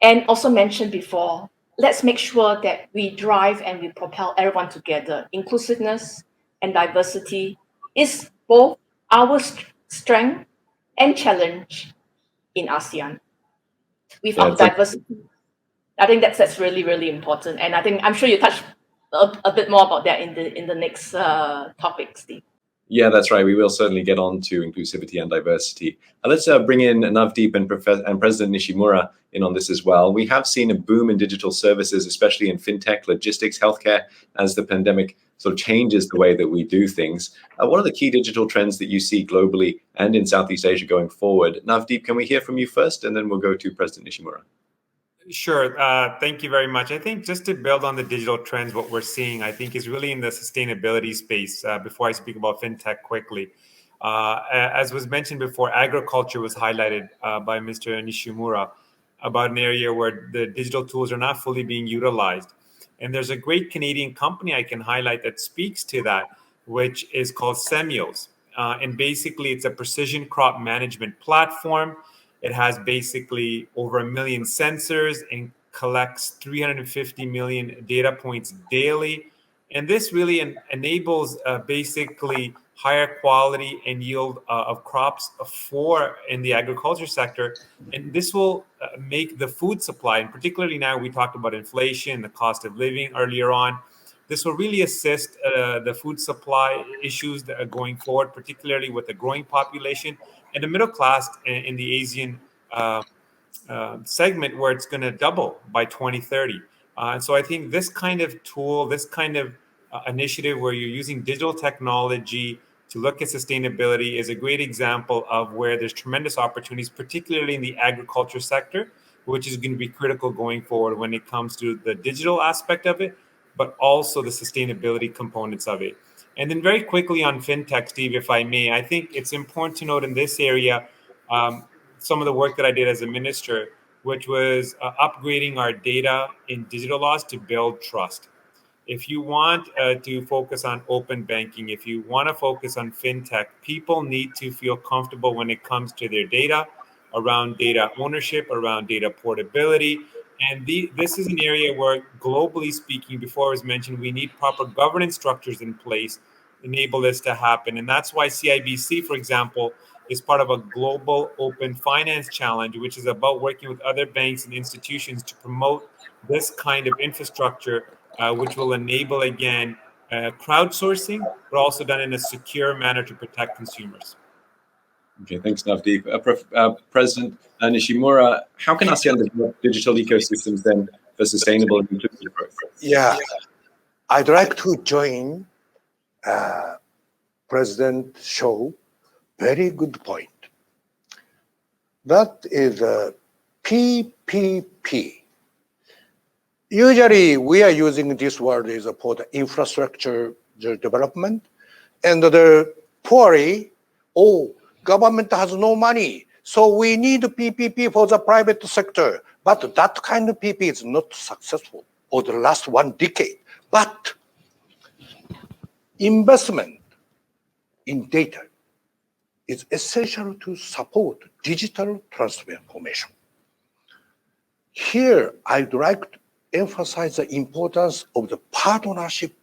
[SPEAKER 6] And also mentioned before, let's make sure that we drive and we propel everyone together. Inclusiveness and diversity is both our strength and challenge in ASEAN. Without diversity, I think that's really, really important. And I think I'm sure you touch a bit more about that in the next topic, Steve.
[SPEAKER 2] Yeah, that's right. We will certainly get on to inclusivity and diversity. Let's bring in Navdeep and President Nishimura in on this as well. We have seen a boom in digital services, especially in fintech, logistics, healthcare, as the pandemic sort of changes the way that we do things. What are the key digital trends that you see globally and in Southeast Asia going forward? Navdeep, can we hear from you first, and then we'll go to President Nishimura?
[SPEAKER 5] Sure. Thank you very much. I think just to build on the digital trends, what we're seeing, I think, is really in the sustainability space. Before I speak about fintech quickly, as was mentioned before, agriculture was highlighted by Mr. Nishimura about an area where the digital tools are not fully being utilized. And there's a great Canadian company I can highlight that speaks to that, which is called Semios. And basically, it's a precision crop management platform. It has basically over 1 million sensors and collects 350 million data points daily. And this really enables basically higher quality and yield of crops in the agriculture sector. And this will make the food supply, and particularly now we talked about inflation, the cost of living earlier on. This will really assist the food supply issues that are going forward, particularly with the growing population and the middle class in the ASEAN segment, where it's going to double by 2030. And so I think this kind of tool, this kind of initiative where you're using digital technology to look at sustainability is a great example of where there's tremendous opportunities, particularly in the agriculture sector, which is going to be critical going forward when it comes to the digital aspect of it, but also the sustainability components of it. And then very quickly on fintech, Steve, if I may, I think it's important to note in this area some of the work that I did as a minister, which was upgrading our data in digital laws to build trust. If you want to focus on open banking, if you want to focus on fintech, people need to feel comfortable when it comes to their data, around data ownership, around data portability. And this is an area where, globally speaking, before it was mentioned, we need proper governance structures in place to enable this to happen. And that's why CIBC, for example, is part of a global open finance challenge, which is about working with other banks and institutions to promote this kind of infrastructure, which will enable, again, crowdsourcing, but also done in a secure manner to protect consumers.
[SPEAKER 2] Okay, thanks, Navdeep. President Nishimura, how can ASEAN develop digital ecosystems then for sustainable and inclusive growth?
[SPEAKER 8] Yeah, I'd like to join President Show. Very good point. That is PPP. Usually we are using this word is for the infrastructure development, and the poorly, government has no money, so we need PPP for the private sector. But that kind of PPP is not successful for the last 1 decade. But investment in data is essential to support digital transformation. Here, I'd like to emphasize the importance of the partnership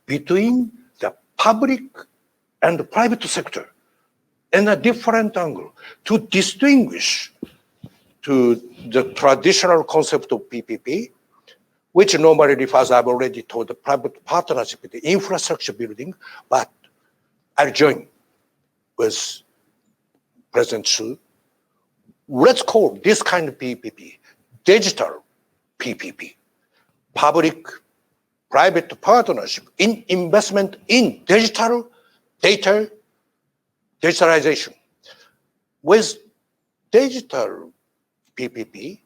[SPEAKER 8] between the public and the private sector in a different angle to distinguish to the traditional concept of PPP, which normally refers, I've already told, the private partnership with the infrastructure building, but I'll join with President Xu. Let's call this kind of PPP digital PPP, public-private partnership in investment in digital data, digitalization. With digital PPP,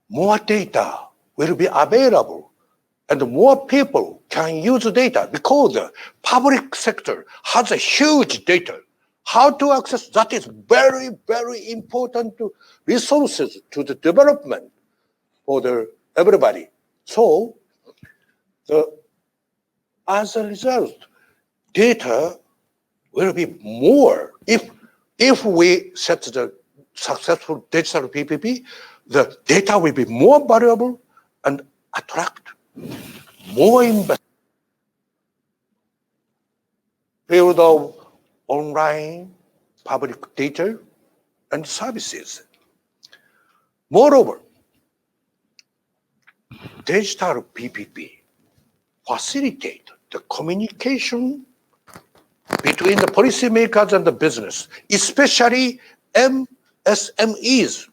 [SPEAKER 8] more data will be available and more people can use data because the public sector has a huge data. How to access that is very, very important to resources to the development for everybody. So as a result, data will be more. If we set the successful digital PPP, the data will be more valuable and attract more investment. Field of online public data and services. Moreover, digital PPP facilitate the communication between the policymakers and the business, especially MSMEs,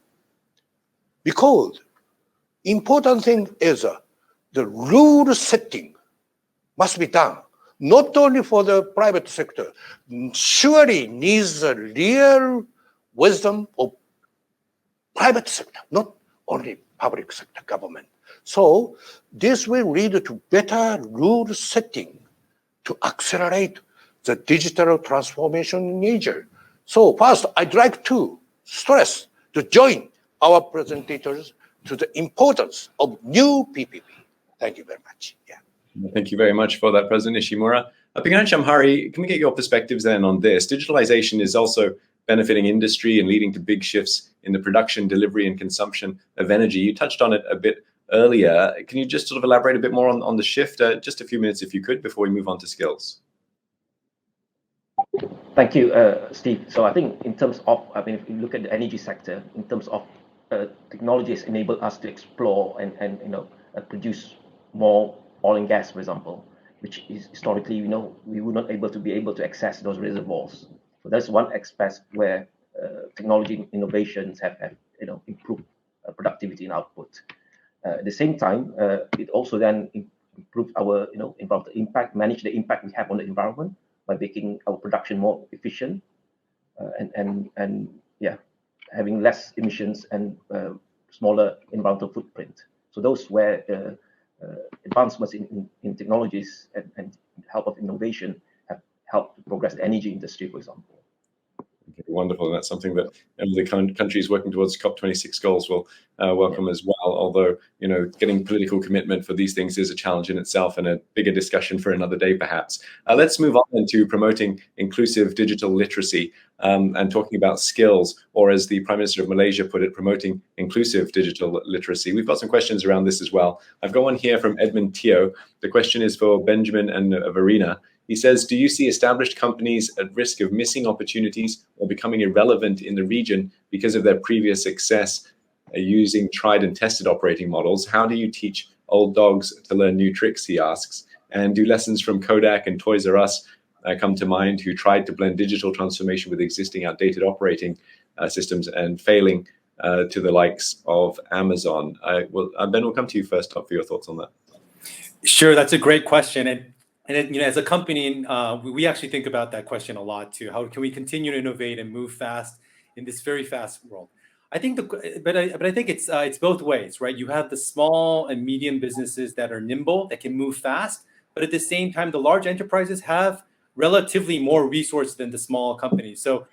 [SPEAKER 8] because important thing is the rule setting must be done, not only for the private sector, surely needs the real wisdom of private sector, not only public sector government. So this will lead to better rule setting to accelerate the digital transformation in Asia. So first, I'd like to stress to join our presentators to the importance of new PPP. Thank you very much. Yeah.
[SPEAKER 2] Thank you very much for that, President Ishimura. Pingan Shamhari, can we get your perspectives then on this? Digitalization is also benefiting industry and leading to big shifts in the production, delivery, and consumption of energy. You touched on it a bit earlier. Can you just sort of elaborate a bit more on the shift? Just a few minutes, if you could, before we move on to skills.
[SPEAKER 7] Thank you, Steve. So I think in terms of, if you look at the energy sector, in terms of technologies enable us to explore and produce more oil and gas, for example, which is historically, we were not able to access those reservoirs. So that's one aspect where technology innovations have improved productivity and output. At the same time, it also then improved our environmental impact, manage the impact we have on the environment by making our production more efficient and having less emissions and smaller environmental footprint. So those were advancements in technologies and help of innovation have helped progress the energy industry, for example.
[SPEAKER 2] Okay, wonderful. And that's something that the countries working towards COP26 goals will welcome as well. Although, getting political commitment for these things is a challenge in itself and a bigger discussion for another day, perhaps. Let's move on to promoting inclusive digital literacy and talking about skills, or as the Prime Minister of Malaysia put it, promoting inclusive digital literacy. We've got some questions around this as well. I've got one here from Edmund Teo. The question is for Benjamin and Verena. He says, do you see established companies at risk of missing opportunities or becoming irrelevant in the region because of their previous success using tried and tested operating models? How do you teach old dogs to learn new tricks, he asks? And do lessons from Kodak and Toys R Us come to mind, who tried to blend digital transformation with existing outdated operating systems and failing to the likes of Amazon. Ben, we'll come to you first up for your thoughts on that.
[SPEAKER 4] Sure, that's a great question, and as a company, we actually think about that question a lot too. How can we continue to innovate and move fast in this very fast world? I think but I think it's both ways, right? You have the small and medium businesses that are nimble, that can move fast, but at the same time, the large enterprises have relatively more resources than the small companies. So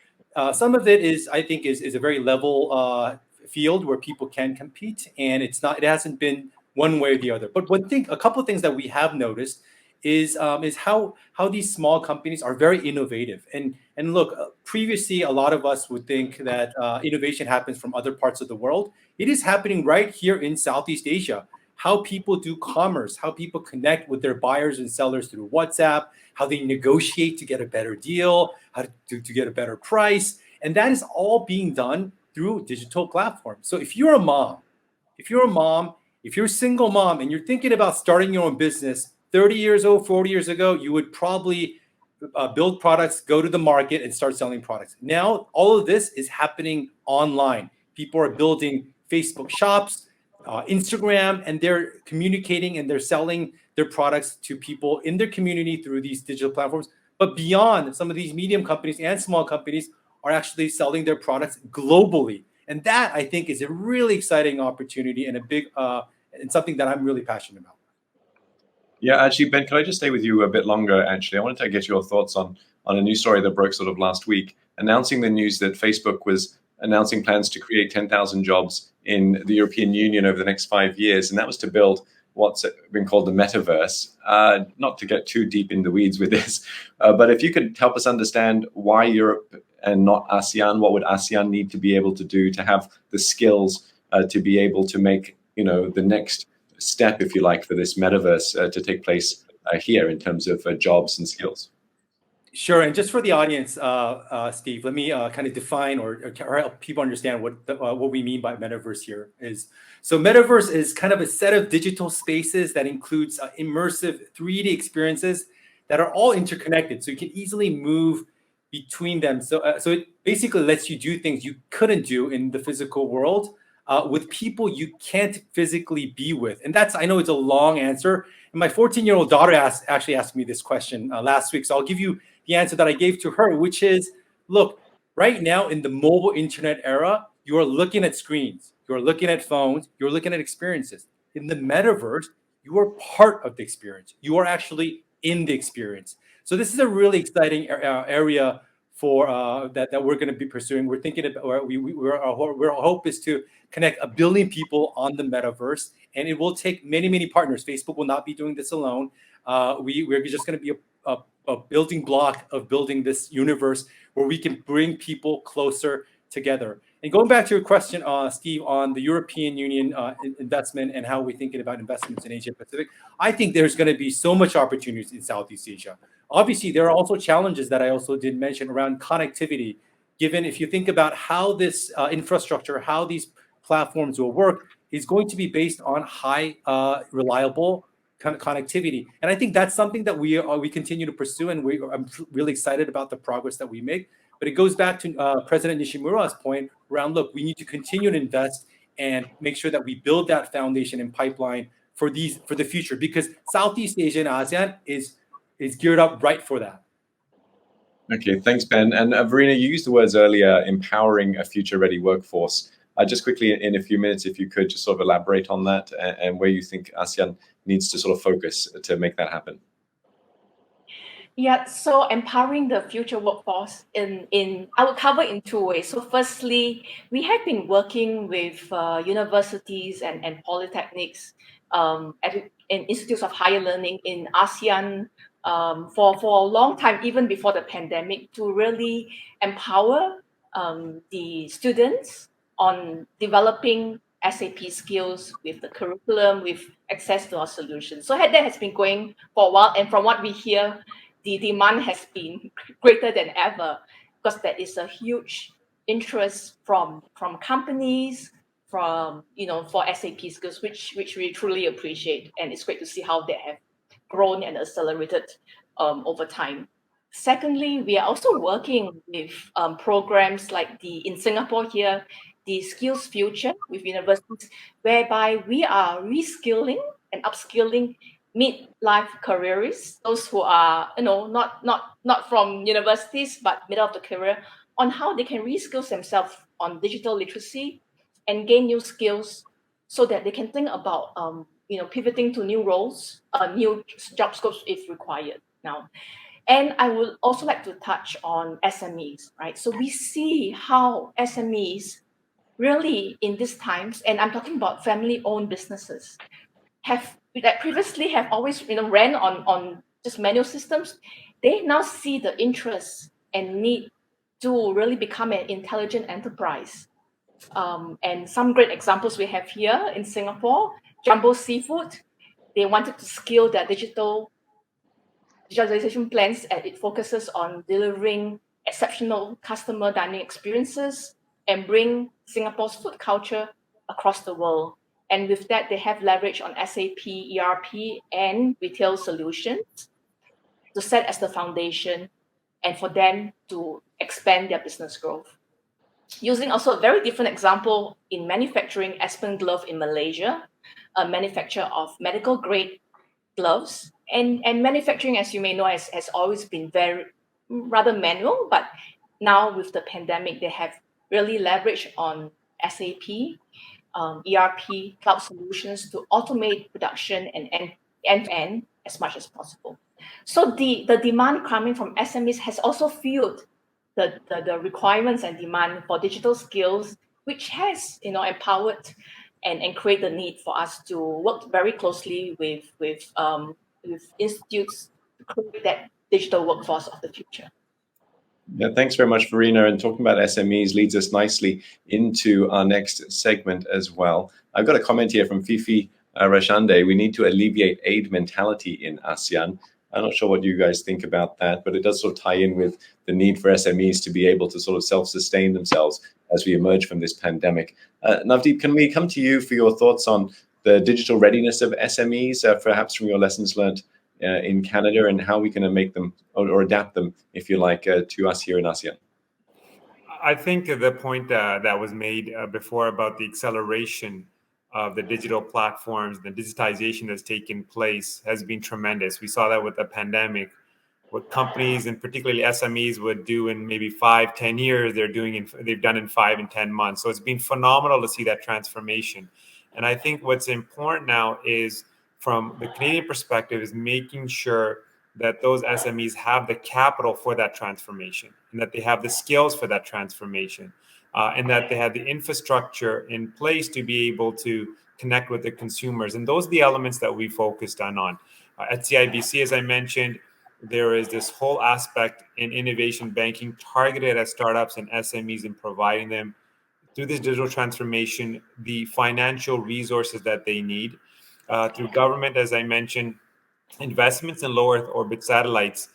[SPEAKER 4] some of it is, I think, is a very level field where people can compete, and it hasn't been one way or the other. But a couple of things that we have noticed is how these small companies are very innovative. And look, previously a lot of us would think that innovation happens from other parts of the world. It is happening right here in Southeast Asia. How people do commerce, how people connect with their buyers and sellers through WhatsApp, how they negotiate to get a better deal, how to get a better price, and that is all being done through digital platforms. So if you're a single mom and you're thinking about starting your own business 30 years old, 40 years ago, you would probably build products, go to the market and start selling products. Now, all of this is happening online. People are building Facebook shops, Instagram, and they're communicating and they're selling their products to people in their community through these digital platforms. But beyond, some of these medium companies and small companies are actually selling their products globally. And that, I think, is a really exciting opportunity and a big and something that I'm really passionate about.
[SPEAKER 2] Yeah, actually, Ben, can I just stay with you a bit longer? Actually, I wanted to get your thoughts on a news story that broke sort of last week, announcing the news that Facebook was announcing plans to create 10,000 jobs in the European Union over the next 5 years, and that was to build what's been called the metaverse. Not to get too deep in the weeds with this, but if you could help us understand why Europe and not ASEAN, what would ASEAN need to be able to do to have the skills to be able to make the next step, if you like, for this metaverse to take place here in terms of jobs and skills?
[SPEAKER 4] Sure, and just for the audience, Steve, let me kind of define or help people understand what we mean by metaverse here. So metaverse is kind of a set of digital spaces that includes immersive 3D experiences that are all interconnected, so you can easily move between them. So it basically lets you do things you couldn't do in the physical world with people you can't physically be with. And I know it's a long answer. And my 14-year-old daughter actually asked me this question last week, so I'll give you the answer that I gave to her, which is, look, right now in the mobile internet era, you are looking at screens, you're looking at phones, you're looking at experiences. In the metaverse, you are part of the experience. You are actually in the experience. So this is a really exciting area for that we're going to be pursuing. We're thinking about, our hope is to connect 1 billion people on the metaverse, and it will take many, many partners. Facebook will not be doing this alone. We're just going to be a building block of building this universe where we can bring people closer together. And going back to your question, Steve, on the European Union investment and how we're thinking about investments in Asia Pacific, I think there's going to be so much opportunities in Southeast Asia. Obviously, there are also challenges that I also did mention around connectivity. Given if you think about how this infrastructure, how these platforms will work, is going to be based on high reliable connectivity. And I think that's something that we continue to pursue, and I'm really excited about the progress that we make. But it goes back to President Nishimura's point around, look, we need to continue to invest and make sure that we build that foundation and pipeline for the future, because Southeast Asia and ASEAN is geared up right for that.
[SPEAKER 2] Okay, thanks, Ben. And Verena, you used the words earlier, empowering a future-ready workforce. Just quickly, in a few minutes, if you could just sort of elaborate on that and where you think ASEAN needs to sort of focus to make that happen.
[SPEAKER 6] Yeah, so empowering the future workforce I will cover in 2 ways. So firstly, we have been working with universities and polytechnics and institutes of higher learning in ASEAN for a long time, even before the pandemic, to really empower the students on developing SAP skills with the curriculum, with access to our solutions. So that has been going for a while, and from what we hear, the demand has been greater than ever, because there is a huge interest from companies, for SAP skills, which we truly appreciate, and it's great to see how they have grown and accelerated over time. Secondly, we are also working with programs like in Singapore here, the skills future with universities, whereby we are reskilling and upskilling mid-life careerists, those who are not from universities but middle of the career, on how they can reskill themselves on digital literacy and gain new skills so that they can think about pivoting to new roles, new job scopes if required now. And I would also like to touch on SMEs, right? So we see how SMEs really in these times, and I'm talking about family-owned businesses, that previously have always ran on just manual systems. They now see the interest and need to really become an intelligent enterprise. And some great examples we have here in Singapore, Jumbo Seafood, they wanted to scale their digitalization plans, and it focuses on delivering exceptional customer dining experiences and bring Singapore's food culture across the world. And with that, they have leverage on SAP, ERP, and retail solutions to set as the foundation and for them to expand their business growth. Using also a very different example in manufacturing, Aspen Glove in Malaysia, a manufacturer of medical grade gloves. And manufacturing, as you may know, has always been rather manual, but now with the pandemic, they have really leveraged on SAP, ERP, cloud solutions to automate production and end-to-end as much as possible. So the demand coming from SMEs has also fueled the requirements and demand for digital skills, which has empowered and create the need for us to work very closely with institutes to create that digital workforce of the future.
[SPEAKER 2] Yeah, thanks very much, Verena. And talking about SMEs leads us nicely into our next segment as well. I've got a comment here from Fifi Rashande. We need to alleviate aid mentality in ASEAN. I'm not sure what you guys think about that, but it does sort of tie in with the need for SMEs to be able to sort of self-sustain themselves as we emerge from this pandemic. Navdeep, can we come to you for your thoughts on the digital readiness of SMEs, perhaps from your lessons learned in Canada, and how we can make them or adapt them, if you like, to us here in ASEAN?
[SPEAKER 5] I think the point that was made before about the acceleration of the digital platforms, the digitization that's taken place has been tremendous. We saw that with the pandemic. What companies and particularly SMEs would do in maybe 5-10 years, they've done in 5 and 10 months. So it's been phenomenal to see that transformation. And I think what's important now is, from the Canadian perspective, is making sure that those SMEs have the capital for that transformation, and that they have the skills for that transformation, and that they have the infrastructure in place to be able to connect with the consumers. And those are the elements that we focused on. At CIBC, as I mentioned, there is this whole aspect in innovation banking targeted at startups and SMEs and providing them, through this digital transformation, the financial resources that they need. Through government, as I mentioned, investments in low Earth orbit satellites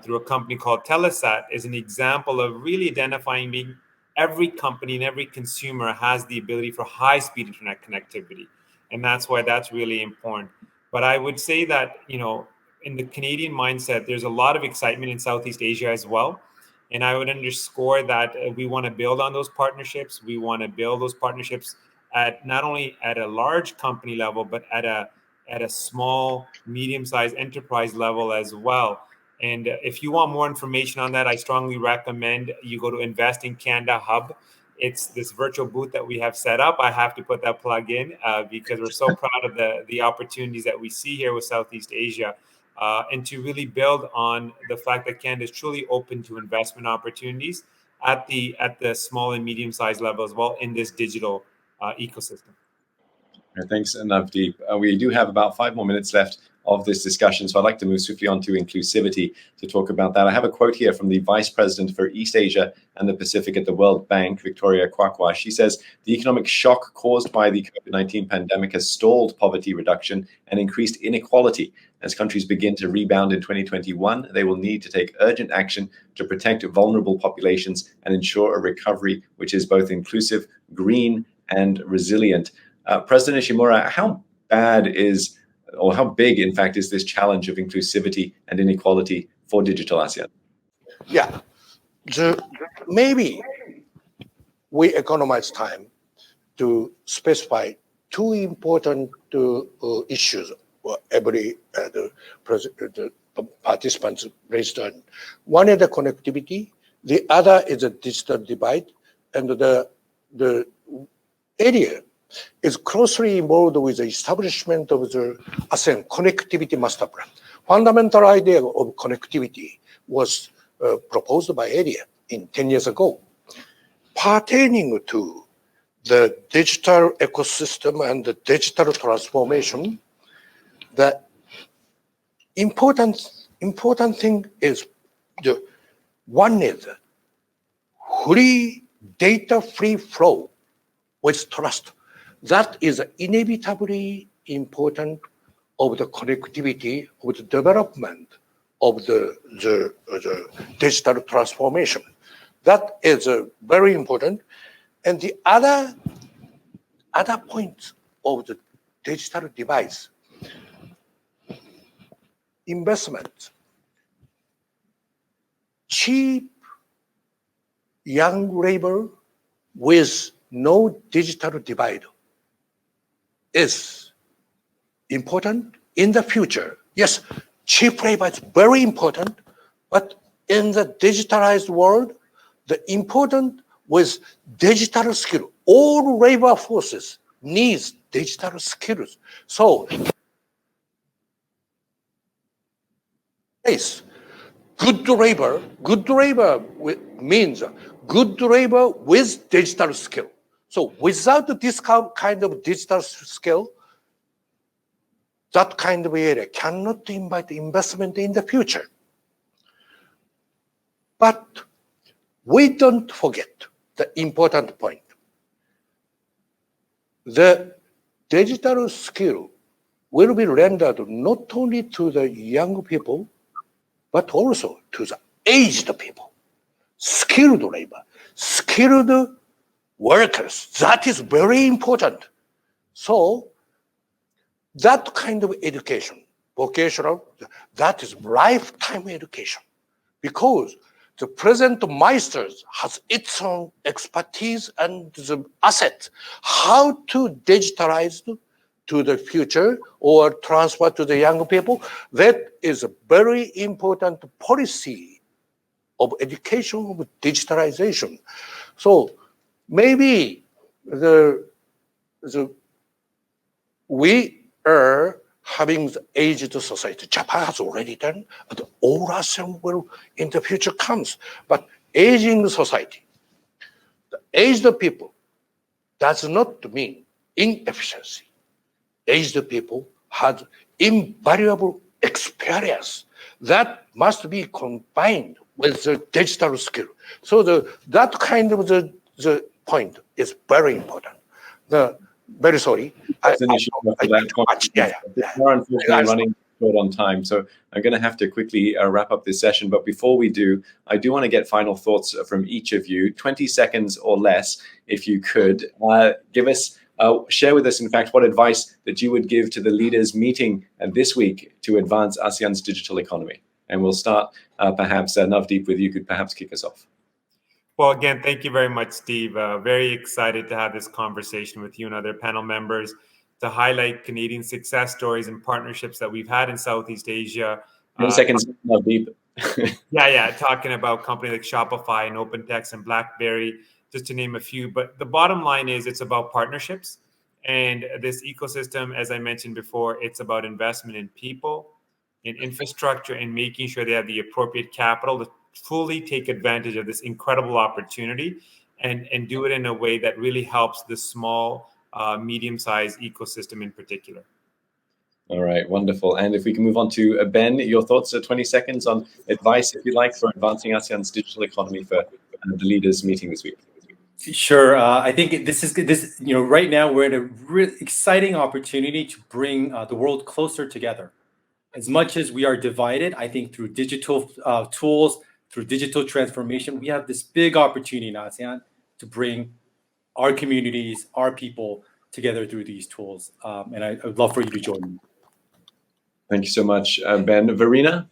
[SPEAKER 5] through a company called Telesat is an example of really identifying every company and every consumer has the ability for high-speed internet connectivity. And that's why that's really important. But I would say that, in the Canadian mindset, there's a lot of excitement in Southeast Asia as well. And I would underscore that we want to build on those partnerships. We want to build those partnerships at not only at a large company level, but at a small, medium-sized enterprise level as well. And if you want more information on that, I strongly recommend you go to Invest in Canada Hub. It's this virtual booth that we have set up. I have to put that plug in because we're so proud of the opportunities that we see here with Southeast Asia, and to really build on the fact that Canada is truly open to investment opportunities at the small and medium-sized level as well in this digital ecosystem.
[SPEAKER 2] Thanks, Navdeep. We do have about 5 more minutes left of this discussion, so I'd like to move swiftly on to inclusivity to talk about that. I have a quote here from the Vice President for East Asia and the Pacific at the World Bank, Victoria Kwakwa. She says, the economic shock caused by the COVID-19 pandemic has stalled poverty reduction and increased inequality. As countries begin to rebound in 2021, they will need to take urgent action to protect vulnerable populations and ensure a recovery which is both inclusive, green, and resilient. President Ishimura, how big, in fact, is this challenge of inclusivity and inequality for digital ASEAN?
[SPEAKER 8] Yeah, maybe we economize time to specify two important issues every the participants raised on. One is the connectivity, the other is the digital divide, and the area is closely involved with the establishment of the ASEAN Connectivity Master Plan. Fundamental idea of connectivity was proposed by AREA 10 years ago, pertaining to the digital ecosystem and the digital transformation. The important thing is one is data-free flow with trust. That is inevitably important of the connectivity, of the development of the digital transformation. That is very important. And the other point of the digital device, investment, cheap young labor with no digital divide is important in the future. Yes, cheap labor is very important, but in the digitalized world, the important with digital skill. All labor forces needs digital skills. So, yes, good labor means good labor with digital skill. So without this kind of digital skill, that kind of area cannot invite investment in the future. But we don't forget the important point. The digital skill will be rendered not only to the young people, but also to the aged people, skilled labor, skilled workers. That is very important. So that kind of education, vocational, that is lifetime education, because the present masters has its own expertise and the asset, how to digitalize to the future or transfer to the young people. That is a very important policy of education, of digitalization. So maybe we are having the aged society. Japan has already done, but all ASEAN will in the future comes. But aging society, the aged people does not mean inefficiency. Aged people have invaluable experience that must be combined with the digital skill. So that kind of the point is very important. Very sorry.
[SPEAKER 2] It's an issue for that point. We're unfortunately running short on time, so I'm going to have to quickly wrap up this session. But before we do, I do want to get final thoughts from each of you, 20 seconds or less, if you could. Share with us, in fact, what advice that you would give to the leaders meeting this week to advance ASEAN's digital economy. And we'll start, perhaps, Navdeep, with you could perhaps kick us off.
[SPEAKER 5] Well, again, thank you very much, Steve. Very excited to have this conversation with you and other panel members to highlight Canadian success stories and partnerships that we've had in Southeast Asia.
[SPEAKER 2] 10 seconds, Navdeep.
[SPEAKER 5] Talking about companies like Shopify and OpenText and BlackBerry, just to name a few. But the bottom line is it's about partnerships. And this ecosystem, as I mentioned before, it's about investment in people, in infrastructure, and making sure they have the appropriate capital to fully take advantage of this incredible opportunity and do it in a way that really helps the small, medium-sized ecosystem in particular.
[SPEAKER 2] All right, wonderful. And if we can move on to Ben, your thoughts, 20 seconds on advice, if you like, for advancing ASEAN's digital economy for the leaders meeting this week.
[SPEAKER 4] Sure. I think this. Right now we're in a really exciting opportunity to bring the world closer together. As much as we are divided, I think through digital tools, through digital transformation, we have this big opportunity in ASEAN to bring our communities, our people together through these tools. And I would love for you to join me.
[SPEAKER 2] Thank you so much, Ben. Verena?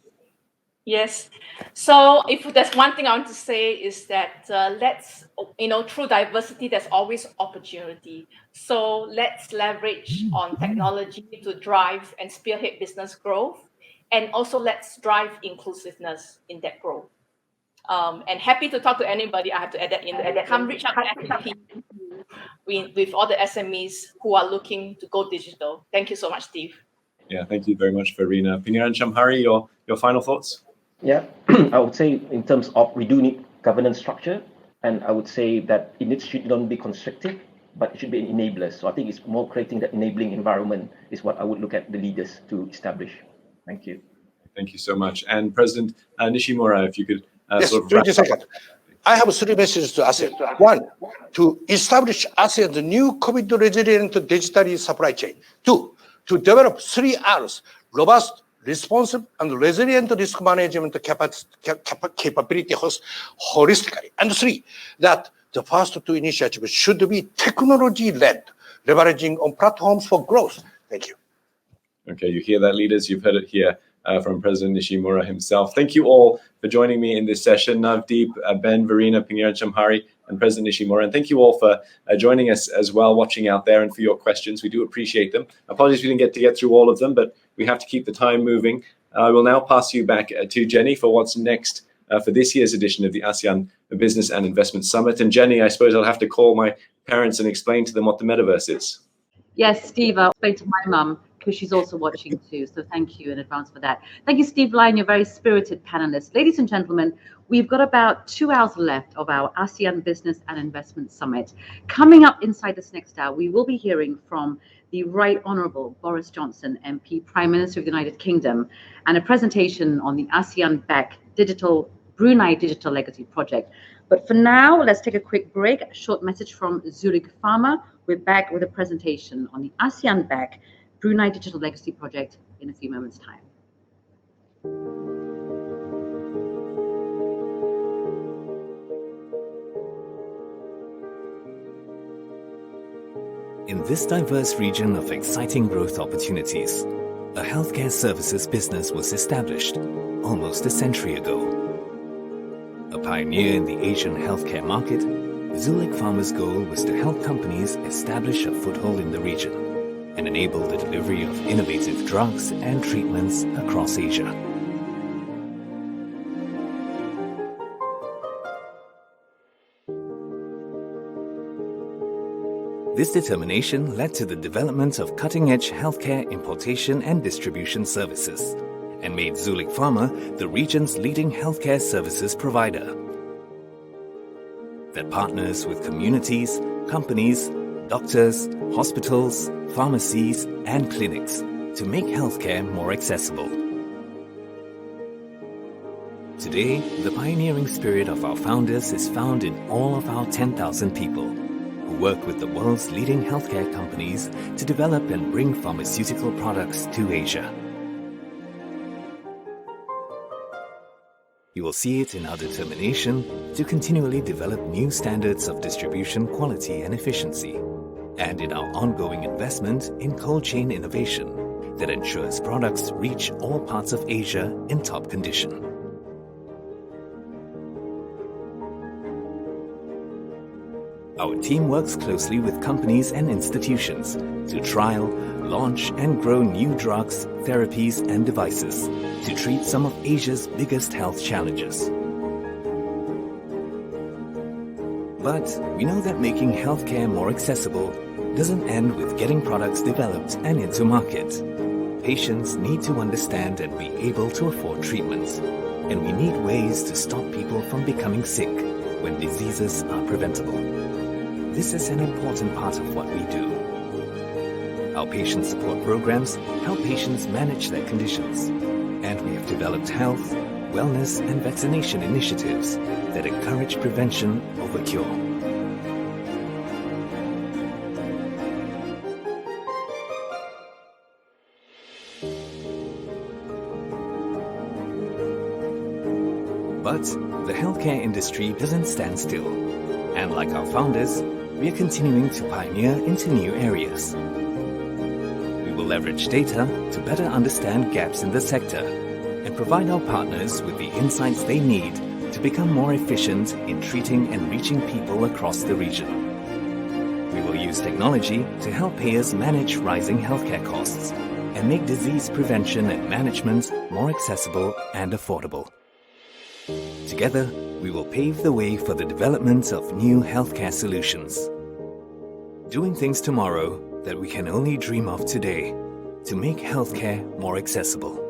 [SPEAKER 6] Yes. So if there's one thing I want to say is that through diversity, there's always opportunity. So let's leverage on technology to drive and spearhead business growth. And also let's drive inclusiveness in that growth. And happy to talk to anybody. I have to add that in. Come reach out to SAP with all the SMEs who are looking to go digital. Thank you so much, Steve.
[SPEAKER 2] Yeah, thank you very much, Verena. Pangeran Shamhari, your final thoughts?
[SPEAKER 7] Yeah, I would say in terms of we do need governance structure, and I would say that it should not be constrictive, but it should be an enabler. So I think it's more creating that enabling environment is what I would look at the leaders to establish. Thank you.
[SPEAKER 2] Thank you so much. And President Nishimura, if you could
[SPEAKER 8] Yes,
[SPEAKER 2] sort of
[SPEAKER 8] 20 seconds. I have 3 messages to ASEAN. 1, to establish ASEAN the new COVID resilient digital supply chain. 2, to develop 3 R's, robust, responsive, and resilient risk management capability holistically. And 3, that the first 2 initiatives should be technology-led, leveraging on platforms for growth. Thank you.
[SPEAKER 2] Okay, you hear that, leaders? You've heard it here from President Nishimura himself. Thank you all for joining me in this session. Navdeep, Ben, Verena, Pangeran Shamhari, and President Nishimura. And thank you all for joining us as well, watching out there, and for your questions. We do appreciate them. Apologies we didn't get through all of them, but we have to keep the time moving. I will now pass you back to Jenny for what's next for this year's edition of the ASEAN Business and Investment Summit. And Jenny, I suppose I'll have to call my parents and explain to them what the metaverse is.
[SPEAKER 1] Yes, Steve, I'll explain to my mum, because she's also watching too. So thank you in advance for that. Thank you, Steve Lyon, you're very spirited panelists. Ladies and gentlemen, we've got about 2 hours left of our ASEAN Business and Investment Summit. Coming up inside this next hour, we will be hearing from the Right Honourable Boris Johnson, MP, Prime Minister of the United Kingdom, and a presentation on the ASEAN-backed Brunei Digital Legacy Project. But for now, let's take a quick break. A short message from Zulik Pharma. We're back with a presentation on the ASEAN-backed Brunei Digital Legacy Project in a few moments' time.
[SPEAKER 9] In this diverse region of exciting growth opportunities, a healthcare services business was established almost a century ago. A pioneer in the Asian healthcare market, Zulik Pharma's goal was to help companies establish a foothold in the region and enable the delivery of innovative drugs and treatments across Asia. This determination led to the development of cutting-edge healthcare importation and distribution services and made Zulik Pharma the region's leading healthcare services provider that partners with communities, companies, doctors, hospitals, pharmacies, and clinics to make healthcare more accessible. Today, the pioneering spirit of our founders is found in all of our 10,000 people who work with the world's leading healthcare companies to develop and bring pharmaceutical products to Asia. You will see it in our determination to continually develop new standards of distribution quality and efficiency, and in our ongoing investment in cold chain innovation that ensures products reach all parts of Asia in top condition. Our team works closely with companies and institutions to trial, launch and grow new drugs, therapies and devices to treat some of Asia's biggest health challenges. But we know that making healthcare more accessible doesn't end with getting products developed and into market. Patients need to understand and be able to afford treatments, and we need ways to stop people from becoming sick when diseases are preventable. This is an important part of what we do. Our patient support programs help patients manage their conditions, and we have developed health, wellness, and vaccination initiatives that encourage prevention over cure. But the healthcare industry doesn't stand still, and like our founders, we are continuing to pioneer into new areas. We will leverage data to better understand gaps in the sector and provide our partners with the insights they need to become more efficient in treating and reaching people across the region. We will use technology to help payers manage rising healthcare costs and make disease prevention and management more accessible and affordable. Together, we will pave the way for the development of new healthcare solutions. Doing things tomorrow that we can only dream of today to make healthcare more accessible.